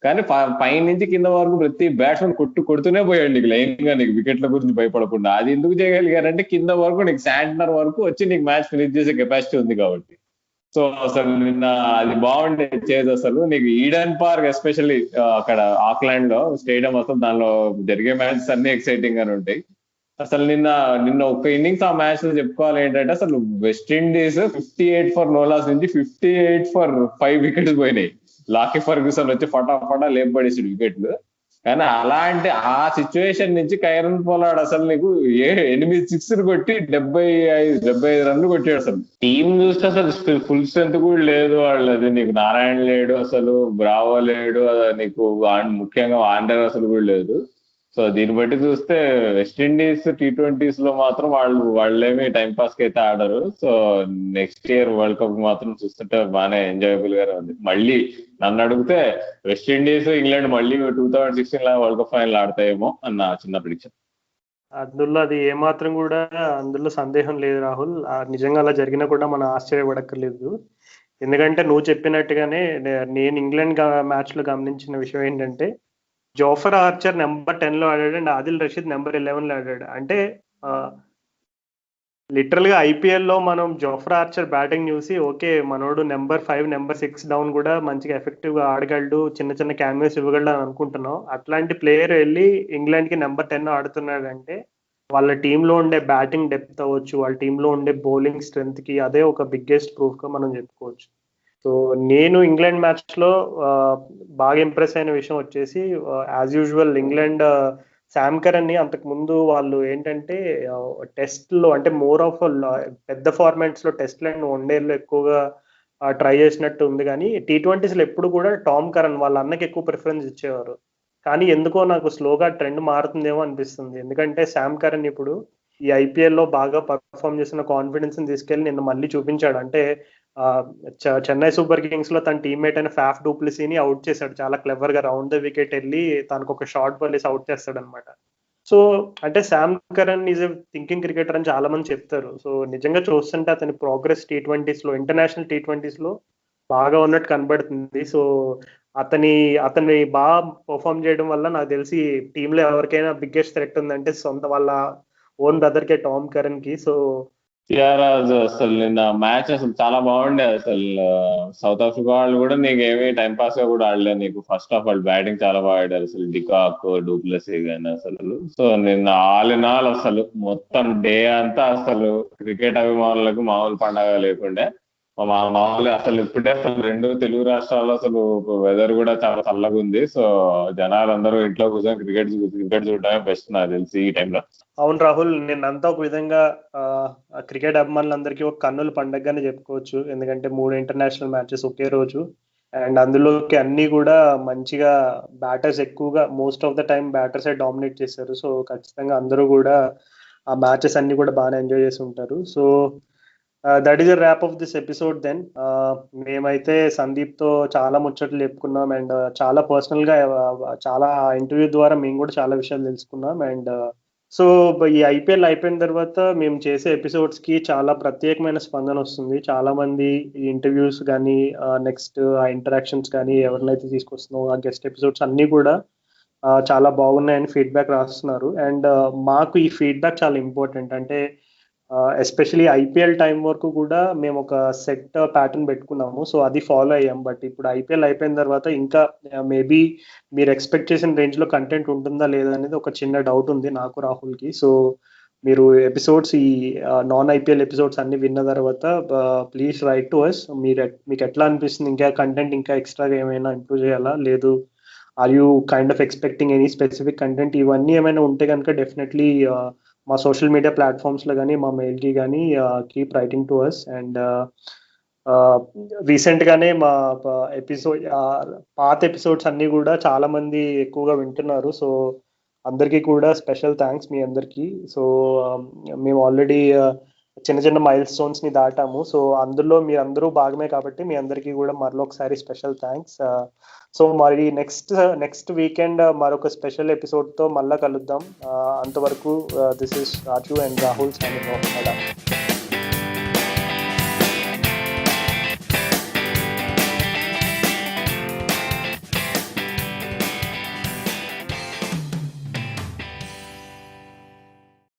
కానీ పైనుంచి కింద వరకు ప్రతి బ్యాట్స్మెన్ కొడుతూనే పోయాడు నీకు లైన్ గా, నీకు వికెట్ల గురించి భయపడకుండా. అది ఎందుకు చేయగలిగారంటే కింద వరకు నీకు శాంట్నర్ వరకు వచ్చి నీకు మ్యాచ్ ఫినిష్ చేసే కెపాసిటీ ఉంది కాబట్టి. సో అసలు నిన్న అది బాగుండే చేజ్. అసలు నీకు ఈడెన్ పార్క్ ఎస్పెషల్లీ అక్కడ ఆక్లాండ్ లో స్టేడియం అసలు దానిలో జరిగే మ్యాచెస్ అన్ని ఎక్సైటింగ్ గానే ఉంటాయి. అసలు నిన్న ఒక్క ఇన్నింగ్స్ ఆ మ్యాచ్ లో చెప్పుకోవాలి ఏంటంటే అసలు వెస్టిండీస్ 58 for no loss నుంచి 58 for 5 wickets పోయినాయి. లాకీ ఫర్గ్యూసన్ వచ్చి ఫటాఫటా లేపబడేసాడు వికెట్లు. కానీ అలాంటి ఆ సిచ్యువేషన్ నుంచి కైరన్ పోలార్డ్ అసలు నీకు 8 6 కొట్టి 75 రన్లు కొట్టాడు. అసలు టీం చూస్తే అసలు ఫుల్ స్ట్రెంత్ కూడా లేదు వాళ్ళది. నీకు నారాయణ లేడు, అసలు బ్రావో లేడు, నీకు ముఖ్యంగా వాండర్ అసలు కూడా లేదు. సో దీన్ని బట్టి చూస్తే వెస్టిండీస్ T20s లో మాత్రం వాళ్ళేమి టైం పాస్ కి అయితే ఆడరు. So next year world cup మాత్రం చూస్తుంటే బాగానే ఎంజాయబుల్ గానే ఉంది. మళ్ళీ నన్ను అడిగితే వెస్టిండీస్ ఇంగ్లాండ్ మళ్ళీ 2016 లో వరల్డ్ కప్ ఫైనల్ ఆడతాయేమో అన్న చిన్న ప్రిడిక్షన్. అందులో అది ఏమాత్రం కూడా అందులో సందేహం లేదు రాహుల్. నిజంగా అలా జరిగినా కూడా మనం ఆశ్చర్యపడక్కర్లేదు. ఎందుకంటే నువ్వు చెప్పినట్టుగానే నేను ఇంగ్లాండ్ మ్యాచ్ లో గమనించిన విషయం ఏంటంటే జోఫర్ ఆర్చర్ నెంబర్ 10 లో ఆడాడు అండ్ ఆదిల్ రషీద్ నెంబర్ 11 లో ఆడాడు. అంటే లిటరల్ గా IPL లో మనం జోఫర్ ఆర్చర్ బ్యాటింగ్ చూసి ఓకే మనోడు నెంబర్ 5 నెంబర్ 6 డౌన్ కూడా మంచిగా ఎఫెక్టివ్ గా ఆడగలడు, చిన్న చిన్న క్యాన్వేస్ ఇవ్వగలడు అని అనుకుంటున్నాం. అట్లాంటి ప్లేయర్ వెళ్ళి ఇంగ్లాండ్ కి నెంబర్ 10 ఆడుతున్నాడు అంటే వాళ్ళ టీంలో ఉండే బ్యాటింగ్ డెప్త్ అవ్వచ్చు, వాళ్ళ టీంలో ఉండే బౌలింగ్ స్ట్రెంత్ కి అదే ఒక బిగ్గెస్ట్ ప్రూఫ్ గా మనం చెప్పుకోవచ్చు. సో నేను ఇంగ్లాండ్ మ్యాచ్ లో బాగా ఇంప్రెస్ అయిన విషయం వచ్చేసి as usual England Sam Curran ని అంతకు ముందు వాళ్ళు ఏంటంటే టెస్ట్ లో అంటే మోర్ ఆఫ్ పెద్ద ఫార్మాట్స్ లో టెస్ట్ అండ్ వన్డేల్లో ఎక్కువగా ట్రై చేసినట్టు ఉంది. కానీ T20s లో ఎప్పుడు కూడా టామ్ కరన్ వాళ్ళ అన్నకి ఎక్కువ ప్రిఫరెన్స్ ఇచ్చేవారు. కానీ ఎందుకో నాకు స్లోగా ట్రెండ్ మారుతుందేమో అనిపిస్తుంది. ఎందుకంటే శామ్ కరన్ ఇప్పుడు ఈ IPL లో బాగా పర్ఫామ్ చేసిన కాన్ఫిడెన్స్ ని తీసుకెళ్లి నిన్న మళ్ళీ చూపించాడు. అంటే చెన్నై సూపర్ కింగ్స్ లో తన టీమ్మేట్ అయిన ఫాఫ్ డూప్లెసీని అవుట్ చేశాడు చాలా క్లెవర్ గా. రౌండ్ ద వికెట్ వెళ్ళి తనకు ఒక షార్ట్ బాల్ వేసి అవుట్ చేస్తాడు అనమాట. సో అంటే Sam Curran is a thinking cricketer అని చాలా మంది చెప్తారు. సో నిజంగా చూస్తుంటే అతని ప్రోగ్రెస్ T20s లో ఇంటర్నేషనల్ T20s లో బాగా ఉన్నట్టు కనబడుతుంది. సో అతన్ని బాగా పర్ఫామ్ చేయడం వల్ల నాకు తెలిసి టీంలో ఎవరికైనా బిగ్గెస్ట్ థ్రెట్ ఉందంటే సొంత వాళ్ళ ఓన్ బ్రదర్ కే, టామ్ కరన్ కి. సో అసలు నిన్న మ్యాచ్ అసలు చాలా బాగుండే. అసలు సౌత్ ఆఫ్రికా వాళ్ళు కూడా నీకు ఏమీ టైం పాస్ గా కూడా ఆడలేదు. నీకు ఫస్ట్ ఆఫ్ ఆల్ బ్యాటింగ్ చాలా బాగా ఆడారు అసలు డికాక్, డూప్లెసీ కానీ అసలు. సో నిన్న ఆల్ ఇన్ ఆల్ అసలు మొత్తం డే అంతా అసలు క్రికెట్ అభిమానులకు మామూలు పండగ లేకుండే. మామూలుగా అసలు ఇప్పుడే అసలు 2 తెలుగు రాష్ట్రాల్లో అసలు వెదర్ కూడా చాలా చల్లగా ఉంది. సో జనాలందరూ ఇంట్లో కూర్చొని క్రికెట్ చూడడమే బెస్ట్ నాకు తెలిసి ఈ టైంలో. అవును రాహుల్, నిన్నంతా ఒక విధంగా క్రికెట్ అభిమానులందరికీ ఒక కన్నుల పండగగానే చెప్పుకోవచ్చు. ఎందుకంటే 3 ఇంటర్నేషనల్ మ్యాచెస్ ఒకే రోజు, అండ్ అందులోకి అన్ని కూడా మంచిగా బ్యాటర్స్ ఎక్కువగా మోస్ట్ ఆఫ్ ద టైం బ్యాటర్సే డామినేట్ చేశారు. సో ఖచ్చితంగా అందరూ కూడా ఆ మ్యాచెస్ అన్ని కూడా బాగా ఎంజాయ్ చేసి ఉంటారు. So that is the wrap of this episode then. మేమైతే సందీప్తో చాలా ముచ్చట్లు చెప్పుకున్నాం, అండ్ చాలా పర్సనల్గా చాలా ఇంటర్వ్యూ ద్వారా మేము కూడా చాలా విషయాలు తెలుసుకున్నాం. అండ్ సో ఈ ఐపీఎల్ అయిపోయిన తర్వాత మేము చేసే ఎపిసోడ్స్ కి చాలా ప్రత్యేకమైన స్పందన వస్తుంది. చాలా మంది ఈ ఇంటర్వ్యూస్ కానీ నెక్స్ట్ ఆ ఇంటరాక్షన్స్ కానీ ఎవరినైతే తీసుకొస్తున్నాం ఆ గెస్ట్ ఎపిసోడ్స్ అన్నీ కూడా చాలా బాగున్నాయని ఫీడ్బ్యాక్ రాస్తున్నారు. అండ్ మాకు ఈ ఫీడ్బ్యాక్ చాలా ఇంపార్టెంట్. అంటే ఎస్పెషలీ ఐపీఎల్ టైం వరకు కూడా మేము ఒక సెట్ ప్యాటర్న్ పెట్టుకున్నాము, సో అది ఫాలో అయ్యాం. బట్ ఇప్పుడు ఐపీఎల్ అయిపోయిన తర్వాత ఇంకా మేబీ మీరు ఎక్స్పెక్ట్ చేసిన రేంజ్ లో కంటెంట్ ఉంటుందా లేదా అనేది ఒక చిన్న డౌట్ ఉంది నాకు, రాహుల్కి. సో మీరు ఎపిసోడ్స్ ఈ నాన్ ఐపీఎల్ ఎపిసోడ్స్ అన్ని విన్న తర్వాత ప్లీజ్ రైట్ టు అస్. మీకు ఎట్లా అనిపిస్తుంది? ఇంకా కంటెంట్ ఇంకా ఎక్స్ట్రాగా ఏమైనా ఇంప్రూవ్ చేయాలా, లేదు are you kind of expecting any specific content? ఇవన్నీ ఏమైనా ఉంటే కనుక డెఫినెట్లీ మా సోషల్ మీడియా ప్లాట్ఫామ్స్లో కానీ మా మెయిల్కి కానీ keep writing to us. And రీసెంట్గానే మా ఎపిసోడ్ పాత ఎపిసోడ్స్ అన్నీ కూడా చాలా మంది ఎక్కువగా వింటున్నారు. సో అందరికీ కూడా స్పెషల్ థ్యాంక్స్ మీ అందరికీ. సో మేము ఆల్రెడీ చిన్న చిన్న మైల్ స్టోన్స్ని దాటాము. సో అందులో మీ అందరూ భాగమే కాబట్టి మీ అందరికీ కూడా మరొకసారి స్పెషల్ థ్యాంక్స్. సో మరి నెక్స్ట్ వీకెండ్ మరొక స్పెషల్ ఎపిసోడ్తో మళ్ళీ కలుద్దాం. అంతవరకు this is Raju and Rahul signing off.